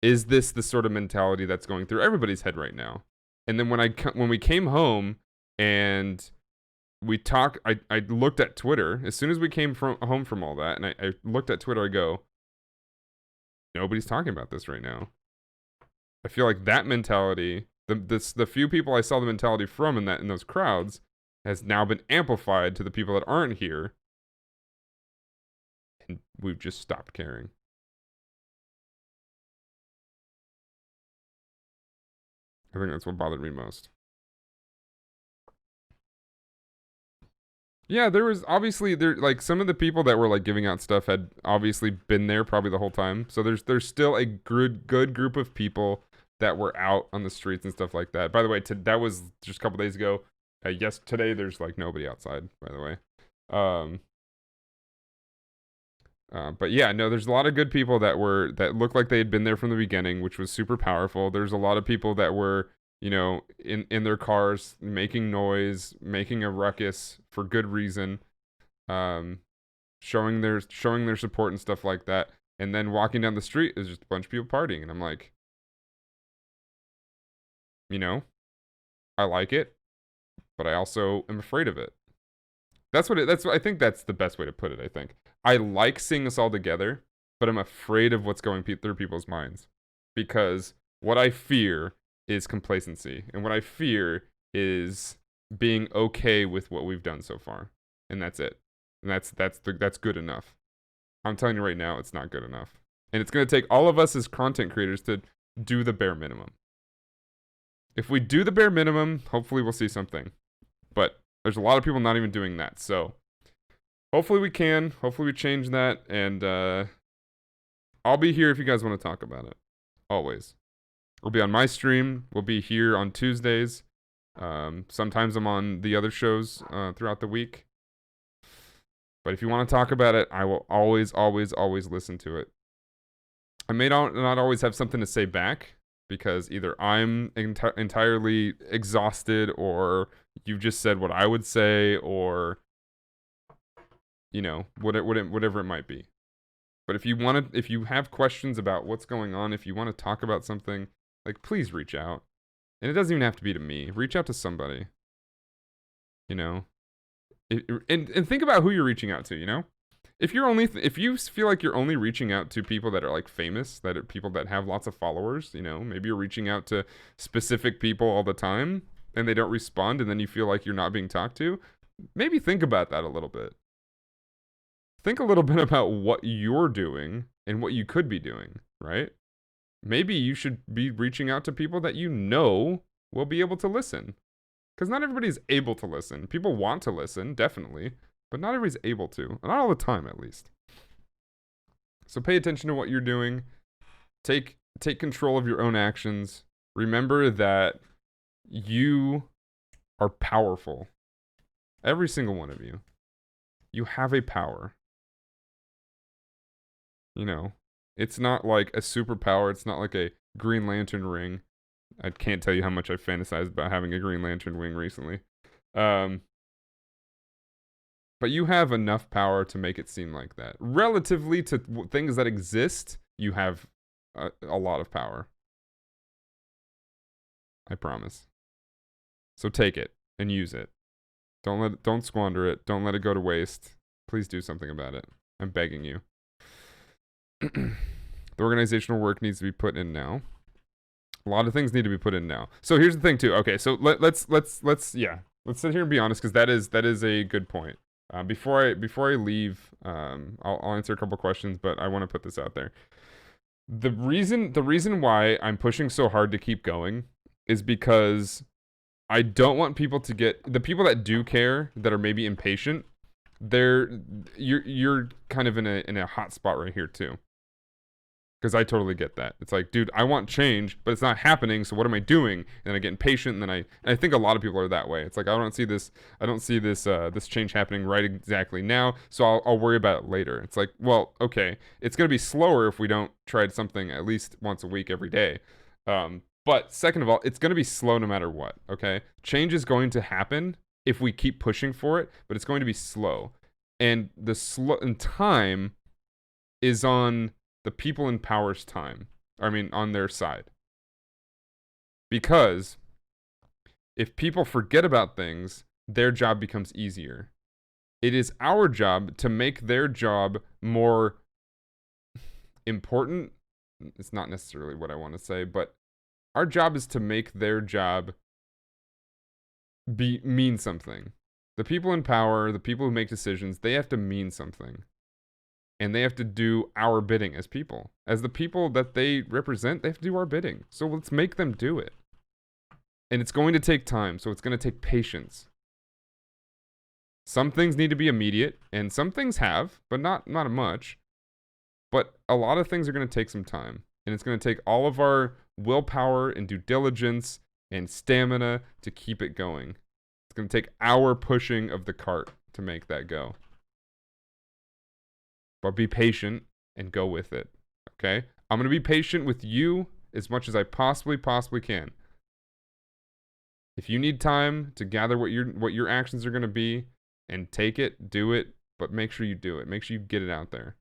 is this the sort of mentality that's going through everybody's head right now? And then when we came home and we talked, I looked at Twitter as soon as we came home from all that, and I looked at Twitter. I go, nobody's talking about this right now. I feel like that mentality, the few people I saw the mentality from in those crowds, has now been amplified to the people that aren't here, and we've just stopped caring. I think that's what bothered me most. Yeah, there was obviously like some of the people that were like giving out stuff had obviously been there probably the whole time. So there's still a good group of people that were out on the streets and stuff like that. By the way, that was just a couple days ago. Yes, today there's like nobody outside. By the way, but yeah, no, there's a lot of good people that looked like they had been there from the beginning, which was super powerful. There's a lot of people that were, in their cars making noise, making a ruckus for good reason, um, showing their support and stuff like that. And then walking down the street is just a bunch of people partying, and I'm like, I like it, but I also am afraid of it. I think that's the best way to put it. I think I like seeing us all together, but I'm afraid of what's going through people's minds, because what I fear is complacency, and what I fear is being okay with what we've done so far, and that's it. And that's good enough. I'm telling you right now, it's not good enough, and it's gonna take all of us as content creators to do the bare minimum. If we do the bare minimum, hopefully we'll see something. But there's a lot of people not even doing that. So hopefully we can. Hopefully we change that. And I'll be here if you guys want to talk about it. Always. We'll be on my stream. We'll be here on Tuesdays. Sometimes I'm on the other shows throughout the week. But if you want to talk about it, I will always listen to it. I may not always have something to say back, because either I'm entirely exhausted, or you've just said what I would say, or whatever it might be. But if you have questions about what's going on, if you want to talk about something, like, please reach out. And it doesn't even have to be to me. Reach out to somebody. And think about who you're reaching out to. If you feel like you're only reaching out to people that are like famous, that are people that have lots of followers, maybe you're reaching out to specific people all the time and they don't respond, and then you feel like you're not being talked to, maybe think about that a little bit. Think a little bit about what you're doing and what you could be doing, right? Maybe you should be reaching out to people that will be able to listen. Because not everybody's able to listen. People want to listen, definitely, but not everybody's able to. Not all the time, at least. So pay attention to what you're doing. Take control of your own actions. Remember that you are powerful. Every single one of you. You have a power. It's not like a superpower. It's not like a Green Lantern ring. I can't tell you how much I fantasized about having a Green Lantern wing recently. But you have enough power to make it seem like that. Relatively to things that exist, you have a lot of power. I promise. So take it and use it. Don't squander it. Don't let it go to waste. Please do something about it. I'm begging you. The organizational work needs to be put in now. A lot of things need to be put in now. So here's the thing too. Okay, so let's sit here and be honest, because that is a good point. Before I leave, I'll answer a couple questions, but I want to put this out there. The reason why I'm pushing so hard to keep going is because I don't want people to get, the people that do care, that are maybe impatient, you're kind of in a hot spot right here too. Because I totally get that. It's like, dude, I want change, but it's not happening. So what am I doing? And then I get impatient, and then I think a lot of people are that way. It's like, I don't see this change happening right exactly now. So I'll worry about it later. It's like, well, okay, it's gonna be slower if we don't try something at least once a week every day. But second of all, it's gonna be slow no matter what. Okay, change is going to happen if we keep pushing for it, but it's going to be slow, and the slow and time is on the people in power's time. I mean, on their side. Because if people forget about things, their job becomes easier. It is our job to make their job more important. It's not necessarily what I want to say, but our job is to make their job mean something. The people in power, the people who make decisions, they have to mean something. And they have to do our bidding as people. As the people that they represent, they have to do our bidding. So let's make them do it. And it's going to take time, so it's going to take patience. Some things need to be immediate, and some things have, but not much. But a lot of things are going to take some time. And it's going to take all of our willpower and due diligence and stamina to keep it going. It's going to take our pushing of the cart to make that go. But be patient and go with it. Okay? I'm going to be patient with you as much as I possibly can. If you need time to gather what your actions are going to be and take it, do it, but make sure you do it. Make sure you get it out there.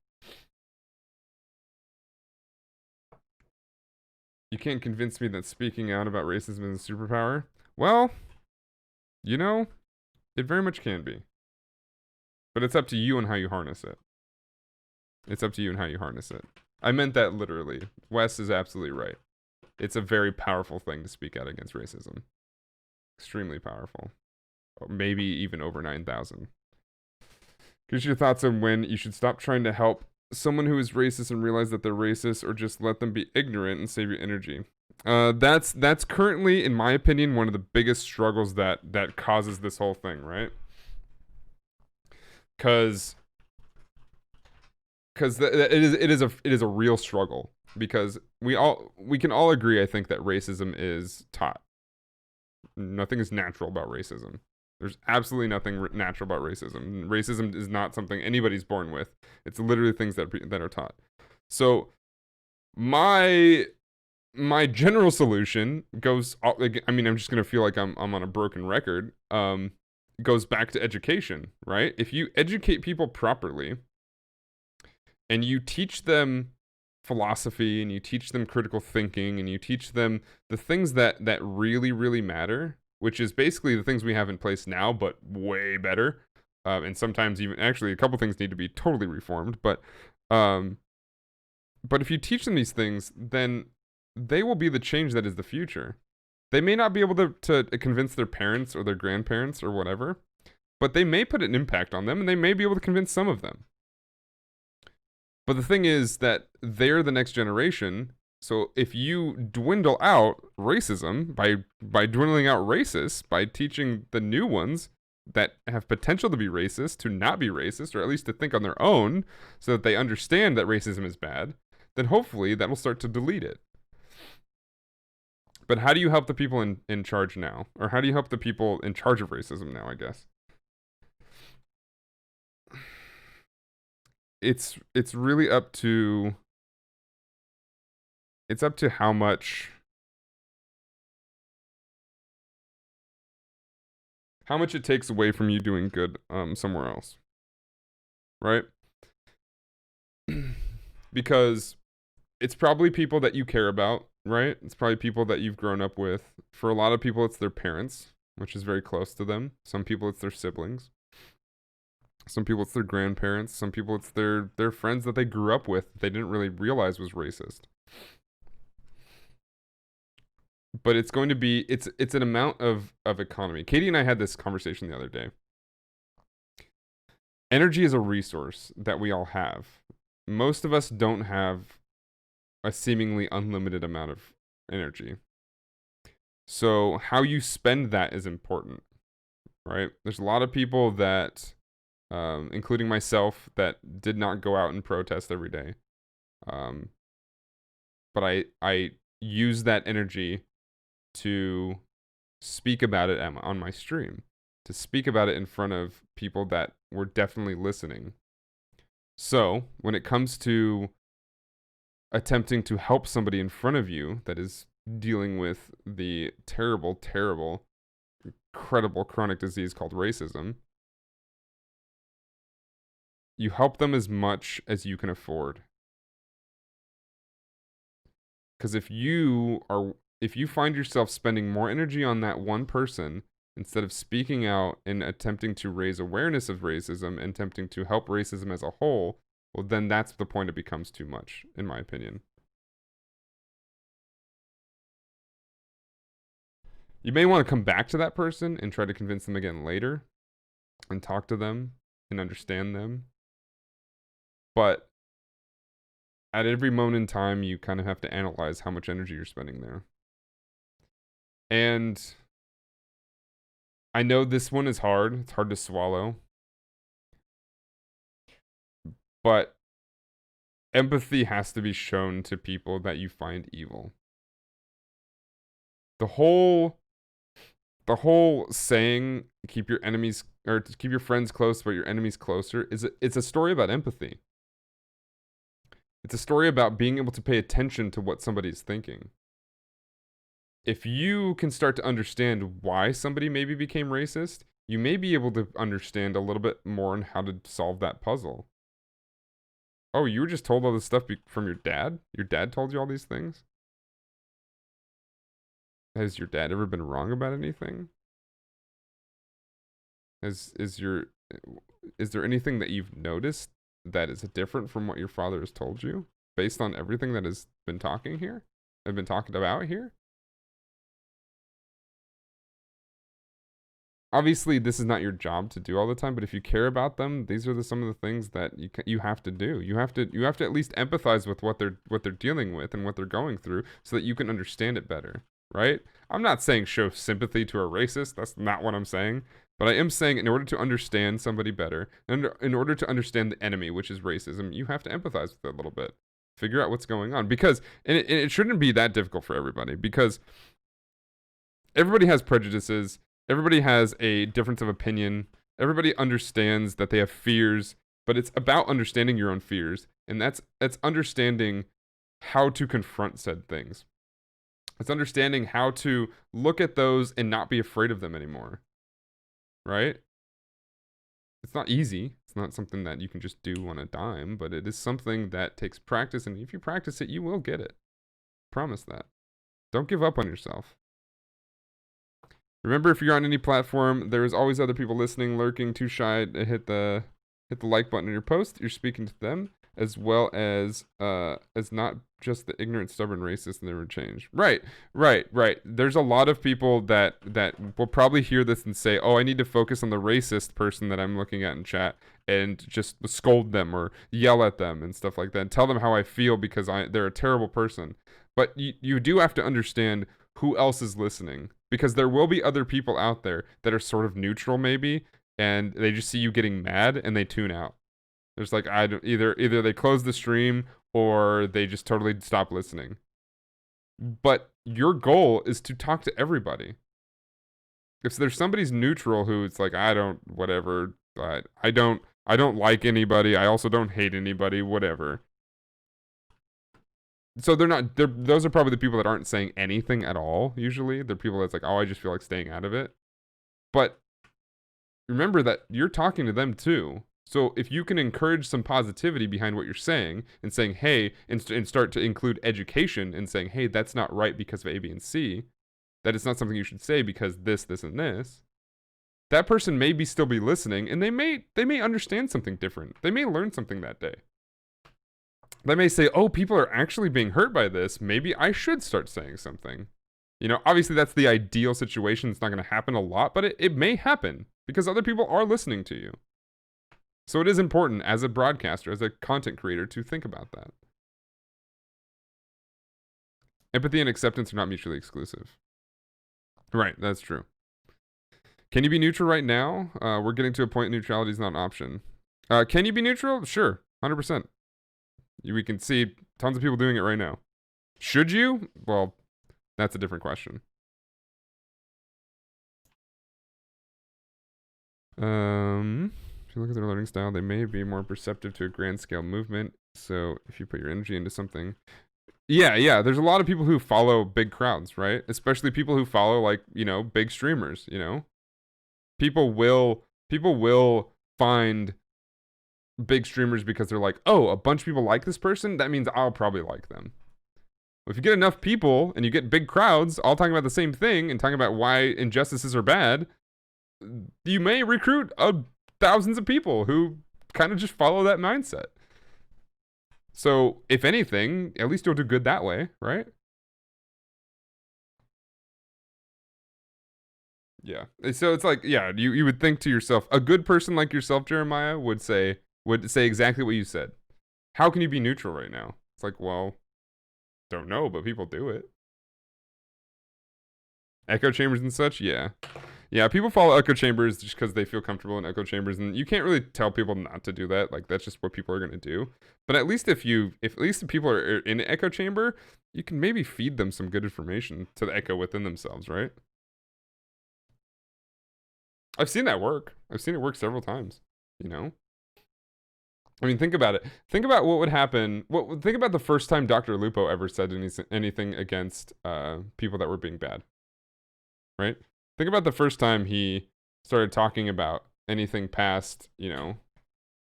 You can't convince me that speaking out about racism is a superpower. Well, you know, it very much can be. But it's up to you and how you harness it. It's up to you and how you harness it. I meant that literally. Wes is absolutely right. It's a very powerful thing to speak out against racism. Extremely powerful. Maybe even over 9,000. Give your thoughts on when you should stop trying to help someone who is racist and realize that they're racist, or just let them be ignorant and save your energy. That's currently, in my opinion, one of the biggest struggles that causes this whole thing, right? Because it is a real struggle, because we can all agree, I think, that racism is taught. Nothing is natural about racism. There's absolutely nothing natural about racism. Racism is not something anybody's born with. It's literally things that are taught. So my general solution goes, I mean, I'm just gonna feel like I'm on a broken record. Goes back to education, right? If you educate people properly, and you teach them philosophy, and you teach them critical thinking, and you teach them the things that really matter, which is basically the things we have in place now, but way better. And sometimes even, actually, a couple things need to be totally reformed. But if you teach them these things, then they will be the change that is the future. They may not be able to convince their parents or their grandparents or whatever, but they may put an impact on them, and they may be able to convince some of them. But the thing is that they're the next generation. So if you dwindle out racism by dwindling out racists, by teaching the new ones that have potential to be racist to not be racist, or at least to think on their own, so that they understand that racism is bad, then hopefully that will start to delete it. But how do you help the people in charge now? Or how do you help the people in charge of racism now, I guess? It's really up to how much it takes away from you doing good somewhere else, right? Because it's probably people that you care about, right? It's probably people that you've grown up with. For a lot of people, it's their parents, which is very close to them. Some people it's their siblings. Some people it's their grandparents. Some people it's their friends that they grew up with that they didn't really realize was racist. But it's going to be it's an amount of economy. Katie and I had this conversation the other day. Energy is a resource that we all have. Most of us don't have a seemingly unlimited amount of energy. So how you spend that is important, right? There's a lot of people that, including myself, that did not go out and protest every day. But I use that energy to speak about it on my stream, to speak about it in front of people that were definitely listening. So when it comes to attempting to help somebody in front of you that is dealing with the terrible, terrible, incredible chronic disease called racism, you help them as much as you can afford. Because if you find yourself spending more energy on that one person instead of speaking out and attempting to raise awareness of racism and attempting to help racism as a whole, well, then that's the point it becomes too much, in my opinion. You may want to come back to that person and try to convince them again later and talk to them and understand them. But at every moment in time, you kind of have to analyze how much energy you're spending there. And I know this one is hard. It's hard to swallow. But empathy has to be shown to people that you find evil. The whole saying keep your enemies or keep your friends close but your enemies closer it's a story about empathy. It's a story about being able to pay attention to what somebody's thinking. If you can start to understand why somebody maybe became racist, you may be able to understand a little bit more on how to solve that puzzle. Oh, you were just told all this stuff from your dad? Your dad told you all these things? Has your dad ever been wrong about anything? Is there anything that you've noticed that is different from what your father has told you based on everything that has been talking here? I've been talking about here? Obviously, this is not your job to do all the time, but if you care about them, these are some of the things that you have to do. You have to at least empathize with what they're dealing with and what they're going through so that you can understand it better, right? I'm not saying show sympathy to a racist. That's not what I'm saying. But I am saying in order to understand somebody better, and in order to understand the enemy, which is racism, you have to empathize with it a little bit. Figure out what's going on. Because, and it shouldn't be that difficult for everybody, because everybody has prejudices. Everybody has a difference of opinion. Everybody understands that they have fears, but it's about understanding your own fears. And that's understanding how to confront said things. It's understanding how to look at those and not be afraid of them anymore. Right? It's not easy. It's not something that you can just do on a dime, but it is something that takes practice. And if you practice it, you will get it. Promise that. Don't give up on yourself. Remember, if you're on any platform, there is always other people listening, lurking, too shy to hit the like button on your post. You're speaking to them, as well as not just the ignorant, stubborn racist never change. Right. There's a lot of people that will probably hear this and say, "Oh, I need to focus on the racist person that I'm looking at in chat and just scold them or yell at them and stuff like that, and tell them how I feel because they're a terrible person." But you do have to understand who else is listening, because there will be other people out there that are sort of neutral maybe, and they just see you getting mad and they tune out. There's like either they close the stream or they just totally stop listening. But your goal is to talk to everybody. If there's somebody's neutral who it's like, I don't like anybody, I also don't hate anybody, whatever. So those are probably the people that aren't saying anything at all, usually. They're people that's like, oh, I just feel like staying out of it. But remember that you're talking to them too. So if you can encourage some positivity behind what you're saying and saying, hey, and start to include education and saying, hey, that's not right because of A, B, and C, that it's not something you should say because this, and this, that person may still be listening, and they may understand something different. They may learn something that day. They may say, oh, people are actually being hurt by this. Maybe I should start saying something. Obviously that's the ideal situation. It's not going to happen a lot, but it may happen because other people are listening to you. So it is important as a broadcaster, as a content creator, to think about that. Empathy and acceptance are not mutually exclusive. Right, that's true. Can you be neutral right now? We're getting to a point neutrality is not an option. Can you be neutral? Sure, 100%. We can see tons of people doing it right now. Should you? Well, that's a different question. If you look at their learning style, they may be more perceptive to a grand scale movement. So if you put your energy into something. Yeah. There's a lot of people who follow big crowds, right? Especially people who follow big streamers, People will find big streamers because they're like, oh, a bunch of people like this person. That means I'll probably like them. If you get enough people and you get big crowds all talking about the same thing and talking about why injustices are bad, you may recruit thousands of people who kind of just follow that mindset. So, if anything, at least you'll do good that way, right? Yeah. So it's like, yeah, you would think to yourself, a good person like yourself, Jeremiah, would say exactly what you said. How can you be neutral right now? It's like, well, don't know, but people do it. Echo chambers and such, yeah. Yeah, people follow echo chambers just because they feel comfortable in echo chambers, and you can't really tell people not to do that. Like, that's just what people are gonna do. But at least if at least the people are in an echo chamber, you can maybe feed them some good information to the echo within themselves, right? I've seen that work. I've seen it work several times. I mean, think about it. Think about what would happen. Think about the first time Dr. Lupo ever said anything against people that were being bad, right? Think about the first time he started talking about anything past,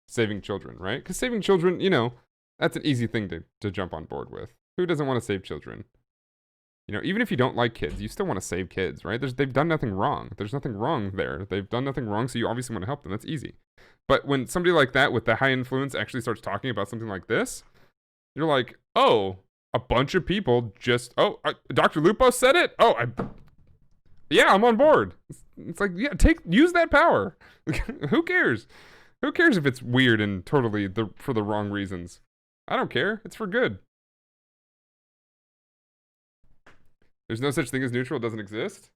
saving children, right? Because saving children, that's an easy thing to jump on board with. Who doesn't want to save children? Even if you don't like kids, you still want to save kids, right? They've done nothing wrong. There's nothing wrong there. They've done nothing wrong, so you obviously want to help them. That's easy. But when somebody like that with the high influence actually starts talking about something like this, you're like, oh, a bunch of people Dr. Lupo said it? Yeah, I'm on board. It's like, yeah, use that power. Who cares? Who cares if it's weird and totally for the wrong reasons? I don't care. It's for good. There's no such thing as neutral. It doesn't exist.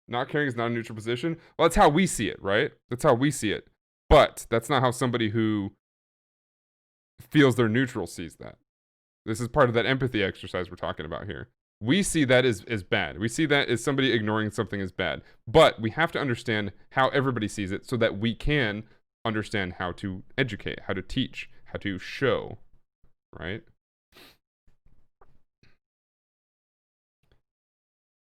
Not caring is not a neutral position. Well, that's how we see it, right? That's how we see it. But that's not how somebody who feels they're neutral sees that. This is part of that empathy exercise we're talking about here. We see that as bad. We see that as somebody ignoring something as bad. But we have to understand how everybody sees it so that we can understand how to educate, how to teach, how to show, right?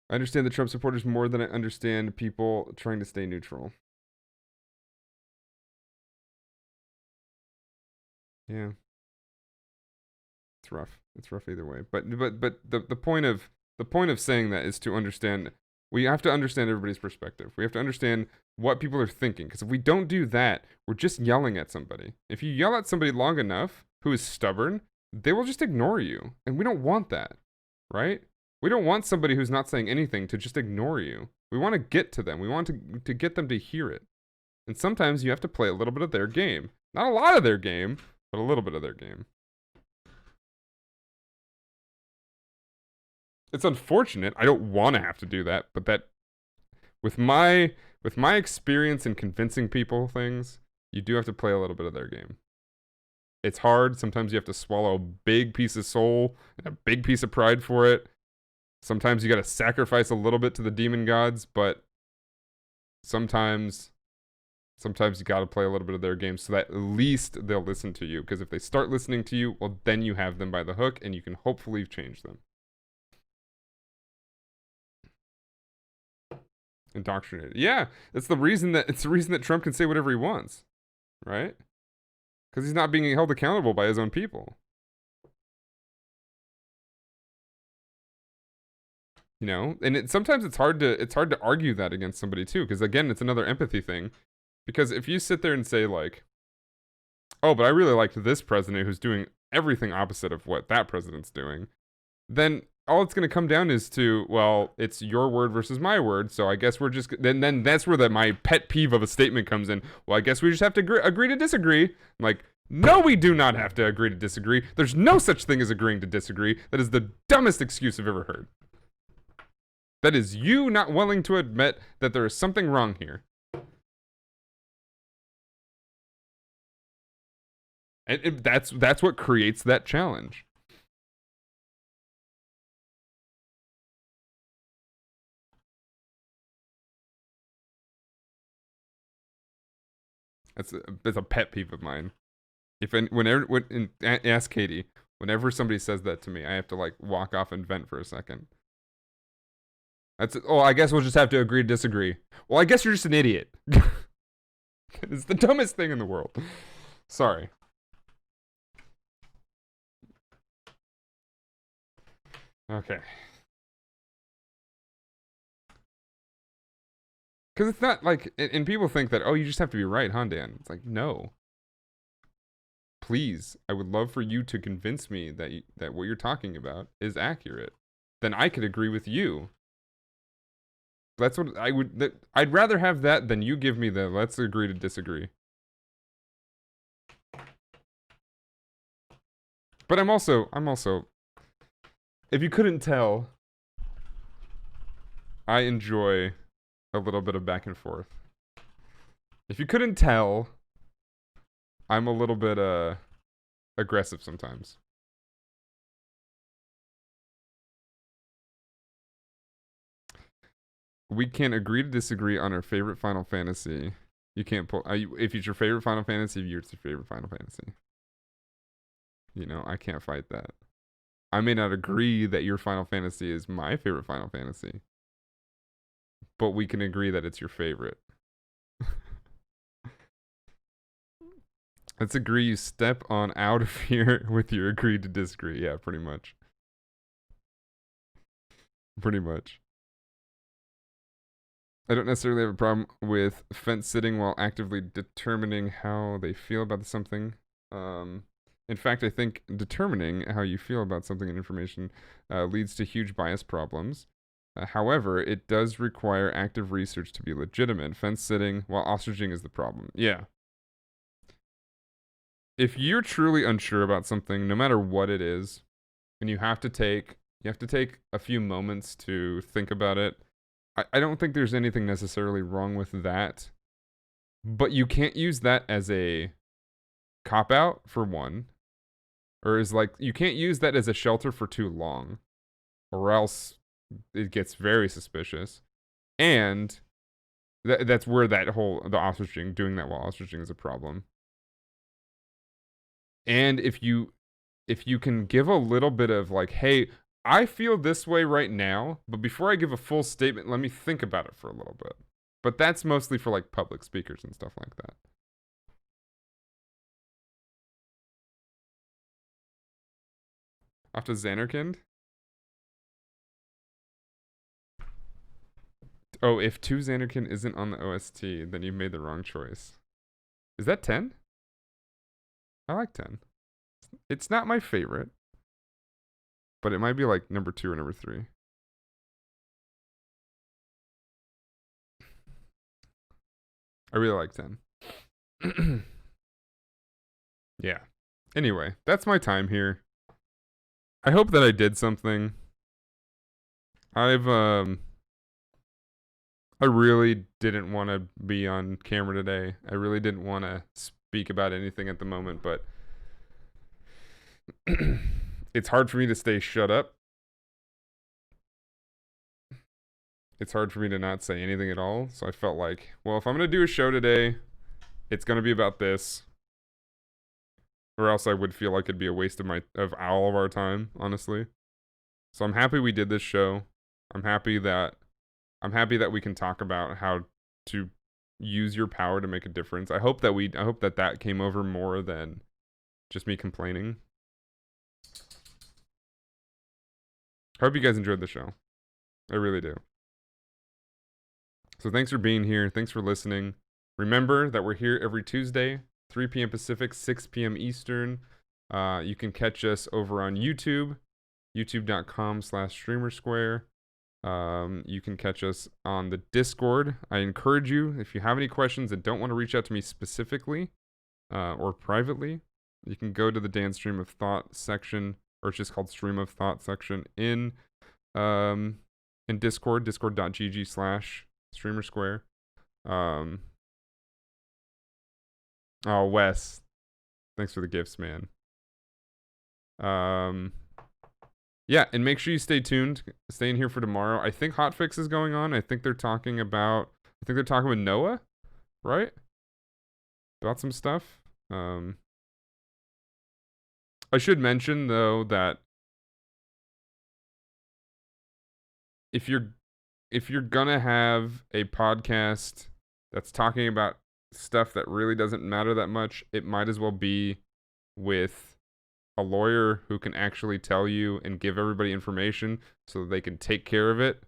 I understand the Trump supporters more than I understand people trying to stay neutral. Yeah. It's rough. It's rough either way. But the point of saying that is to understand. We have to understand everybody's perspective. We have to understand what people are thinking. Because if we don't do that, we're just yelling at somebody. If you yell at somebody long enough who is stubborn, they will just ignore you. And we don't want that, right? We don't want somebody who's not saying anything to just ignore you. We want to get to them. We want to get them to hear it. And sometimes you have to play a little bit of their game. Not a lot of their game, but a little bit of their game. It's unfortunate. I don't want to have to do that, but that with my experience in convincing people things, you do have to play a little bit of their game. It's hard. Sometimes you have to swallow a big piece of soul and a big piece of pride for it. Sometimes you got to sacrifice a little bit to the demon gods, but sometimes you got to play a little bit of their game so that at least they'll listen to you. Because if they start listening to you, well, then you have them by the hook and you can hopefully change them. Indoctrinated. Yeah, it's the reason that Trump can say whatever he wants, right? Because he's not being held accountable by his own people. You know, and sometimes it's hard to argue that against somebody too, because again, it's another empathy thing. Because if you sit there and say like, "Oh, but I really liked this president who's doing everything opposite of what that president's doing," then all it's going to come down is to, well, it's your word versus my word. So I guess we're just then that's where my pet peeve of a statement comes in. Well, I guess we just have to agree to disagree. I'm like, no, we do not have to agree to disagree. There's no such thing as agreeing to disagree. That is the dumbest excuse I've ever heard. That is you not willing to admit that there is something wrong here. And that's what creates that challenge. That's a pet peeve of mine. Ask Katie, whenever somebody says that to me, I have to like walk off and vent for a second. I guess we'll just have to agree to disagree. Well, I guess you're just an idiot. It's the dumbest thing in the world. Sorry. Okay. Because it's not like, and people think that, oh, you just have to be right, huh, Dan? It's like, no. Please, I would love for you to convince me that what you're talking about is accurate. Then I could agree with you. That's what I would. I'd rather have that than you give me the let's agree to disagree. But I'm also. If you couldn't tell, I enjoy a little bit of back and forth. If you couldn't tell, I'm a little bit aggressive sometimes. We can agree to disagree on our favorite Final Fantasy. You can't pull. If it's your favorite Final Fantasy, it's your favorite Final Fantasy. You know, I can't fight that. I may not agree that your Final Fantasy is my favorite Final Fantasy, but we can agree that it's your favorite. Let's agree you step on out of here with your agree to disagree. Yeah, pretty much. Pretty much. I don't necessarily have a problem with fence sitting while actively determining how they feel about something. In fact, I think determining how you feel about something and information leads to huge bias problems. However, it does require active research to be legitimate. Fence sitting while ostriching is the problem. Yeah. If you're truly unsure about something, no matter what it is, and you have to take a few moments to think about it, I don't think there's anything necessarily wrong with that. But you can't use that as a cop out for one. Or is like you can't use that as a shelter for too long. Or else it gets very suspicious. And that's where the ostriching, doing that while ostriching is a problem. And if you can give a little bit of like, hey, I feel this way right now, but before I give a full statement, let me think about it for a little bit. But that's mostly for like public speakers and stuff like that. Off to Xanarkand. Oh, if 2 Xanarkand isn't on the OST, then you made the wrong choice. Is that 10? I like 10. It's not my favorite, but it might be like number 2 or number 3. I really like 10. Yeah. Anyway, that's my time here. I hope that I did something. I really didn't want to be on camera today. I really didn't want to speak about anything at the moment, but it's hard for me to stay shut up. It's hard for me to not say anything at all. So I felt like, well, if I'm going to do a show today, it's going to be about this. Or else I would feel like it'd be a waste of all of our time, honestly. So I'm happy we did this show. I'm happy that we can talk about how to use your power to make a difference. I hope that came over more than just me complaining. I hope you guys enjoyed the show. I really do. So thanks for being here. Thanks for listening. Remember that we're here every Tuesday, 3 p.m. Pacific, 6 p.m. Eastern. You can catch us over on YouTube, youtube.com/streamersquare. You can catch us on the Discord. I encourage you, if you have any questions and don't want to reach out to me specifically or privately, you can go to the Dan Stream of Thought section, or it's just called Stream of Thought section in Discord, discord.gg/streamersquare. Oh, Wes, thanks for the gifts, man. Yeah, and make sure you stay tuned. Stay in here for tomorrow. I think Hotfix is going on. I think they're talking with Noah, right? About some stuff. I should mention though that if you're gonna have a podcast that's talking about stuff that really doesn't matter that much, it might as well be with a lawyer who can actually tell you and give everybody information so that they can take care of it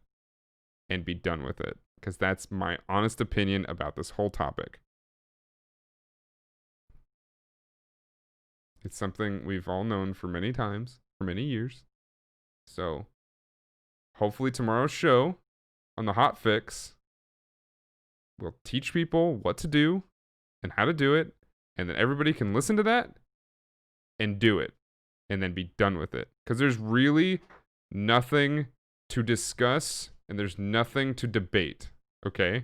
and be done with it. Because that's my honest opinion about this whole topic. It's something we've all known for many times, for many years. So, hopefully tomorrow's show on the Hot Fix will teach people what to do and how to do it, and then everybody can listen to that and do it, and then be done with it. Because there's really nothing to discuss, and there's nothing to debate, okay?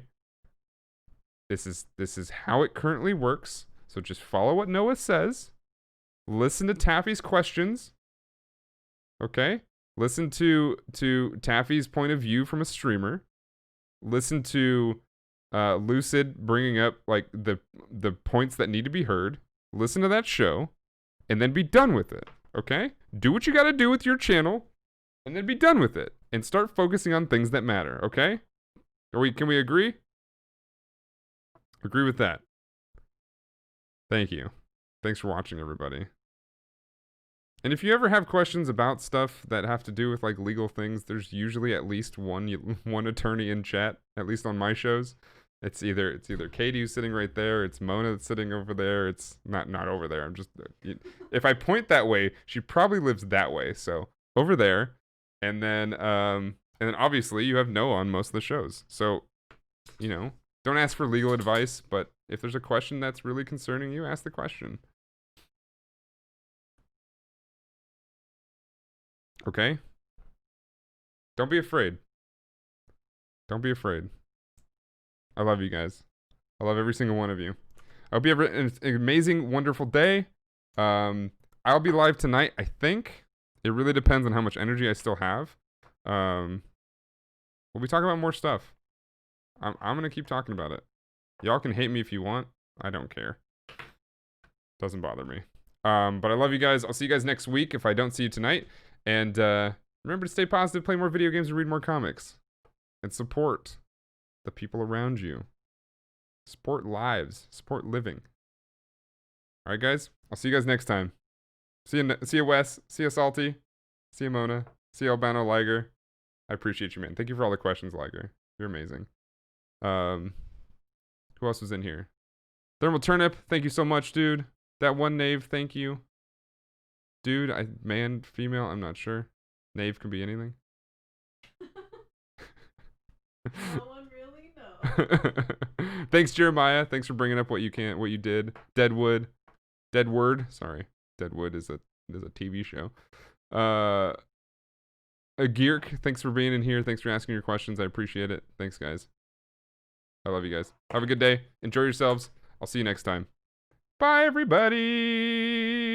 This is how it currently works, so just follow what Noah says. Listen to Taffy's questions, okay? Listen to Taffy's point of view from a streamer. Listen to Lucid bringing up like the points that need to be heard. Listen to that show, and then be done with it, okay? Do what you gotta do with your channel, and then be done with it. And start focusing on things that matter, okay? Can we agree? Agree with that. Thank you. Thanks for watching, everybody. And if you ever have questions about stuff that have to do with like legal things, there's usually at least one attorney in chat, at least on my shows. It's either Katie who's sitting right there, it's Mona that's sitting over there. It's not over there. I'm just if I point that way, she probably lives that way. So over there, and then obviously you have Noah on most of the shows. So, you know, don't ask for legal advice, but if there's a question that's really concerning you, ask the question. Okay? Don't be afraid. Don't be afraid. I love you guys. I love every single one of you. I hope you have an amazing, wonderful day. I'll be live tonight, I think. It really depends on how much energy I still have. We'll be talking about more stuff. I'm going to keep talking about it. Y'all can hate me if you want. I don't care. Doesn't bother me. But I love you guys. I'll see you guys next week if I don't see you tonight. And remember to stay positive, play more video games, and read more comics. And support the people around you. Support lives. Support living. All right, guys. I'll see you guys next time. See you, Wes. See you, Salty. See you, Mona. See you, Albano Liger. I appreciate you, man. Thank you for all the questions, Liger. You're amazing. Who else was in here? Thermal Turnip. Thank you so much, dude. That one Knave. Thank you. Dude, man, female, I'm not sure. Knave can be anything. No one really knows. Thanks, Jeremiah. Thanks for bringing up what you did. Deadwood. Sorry. Deadwood is a TV show. Geerk, thanks for being in here. Thanks for asking your questions. I appreciate it. Thanks, guys. I love you guys. Have a good day. Enjoy yourselves. I'll see you next time. Bye, everybody.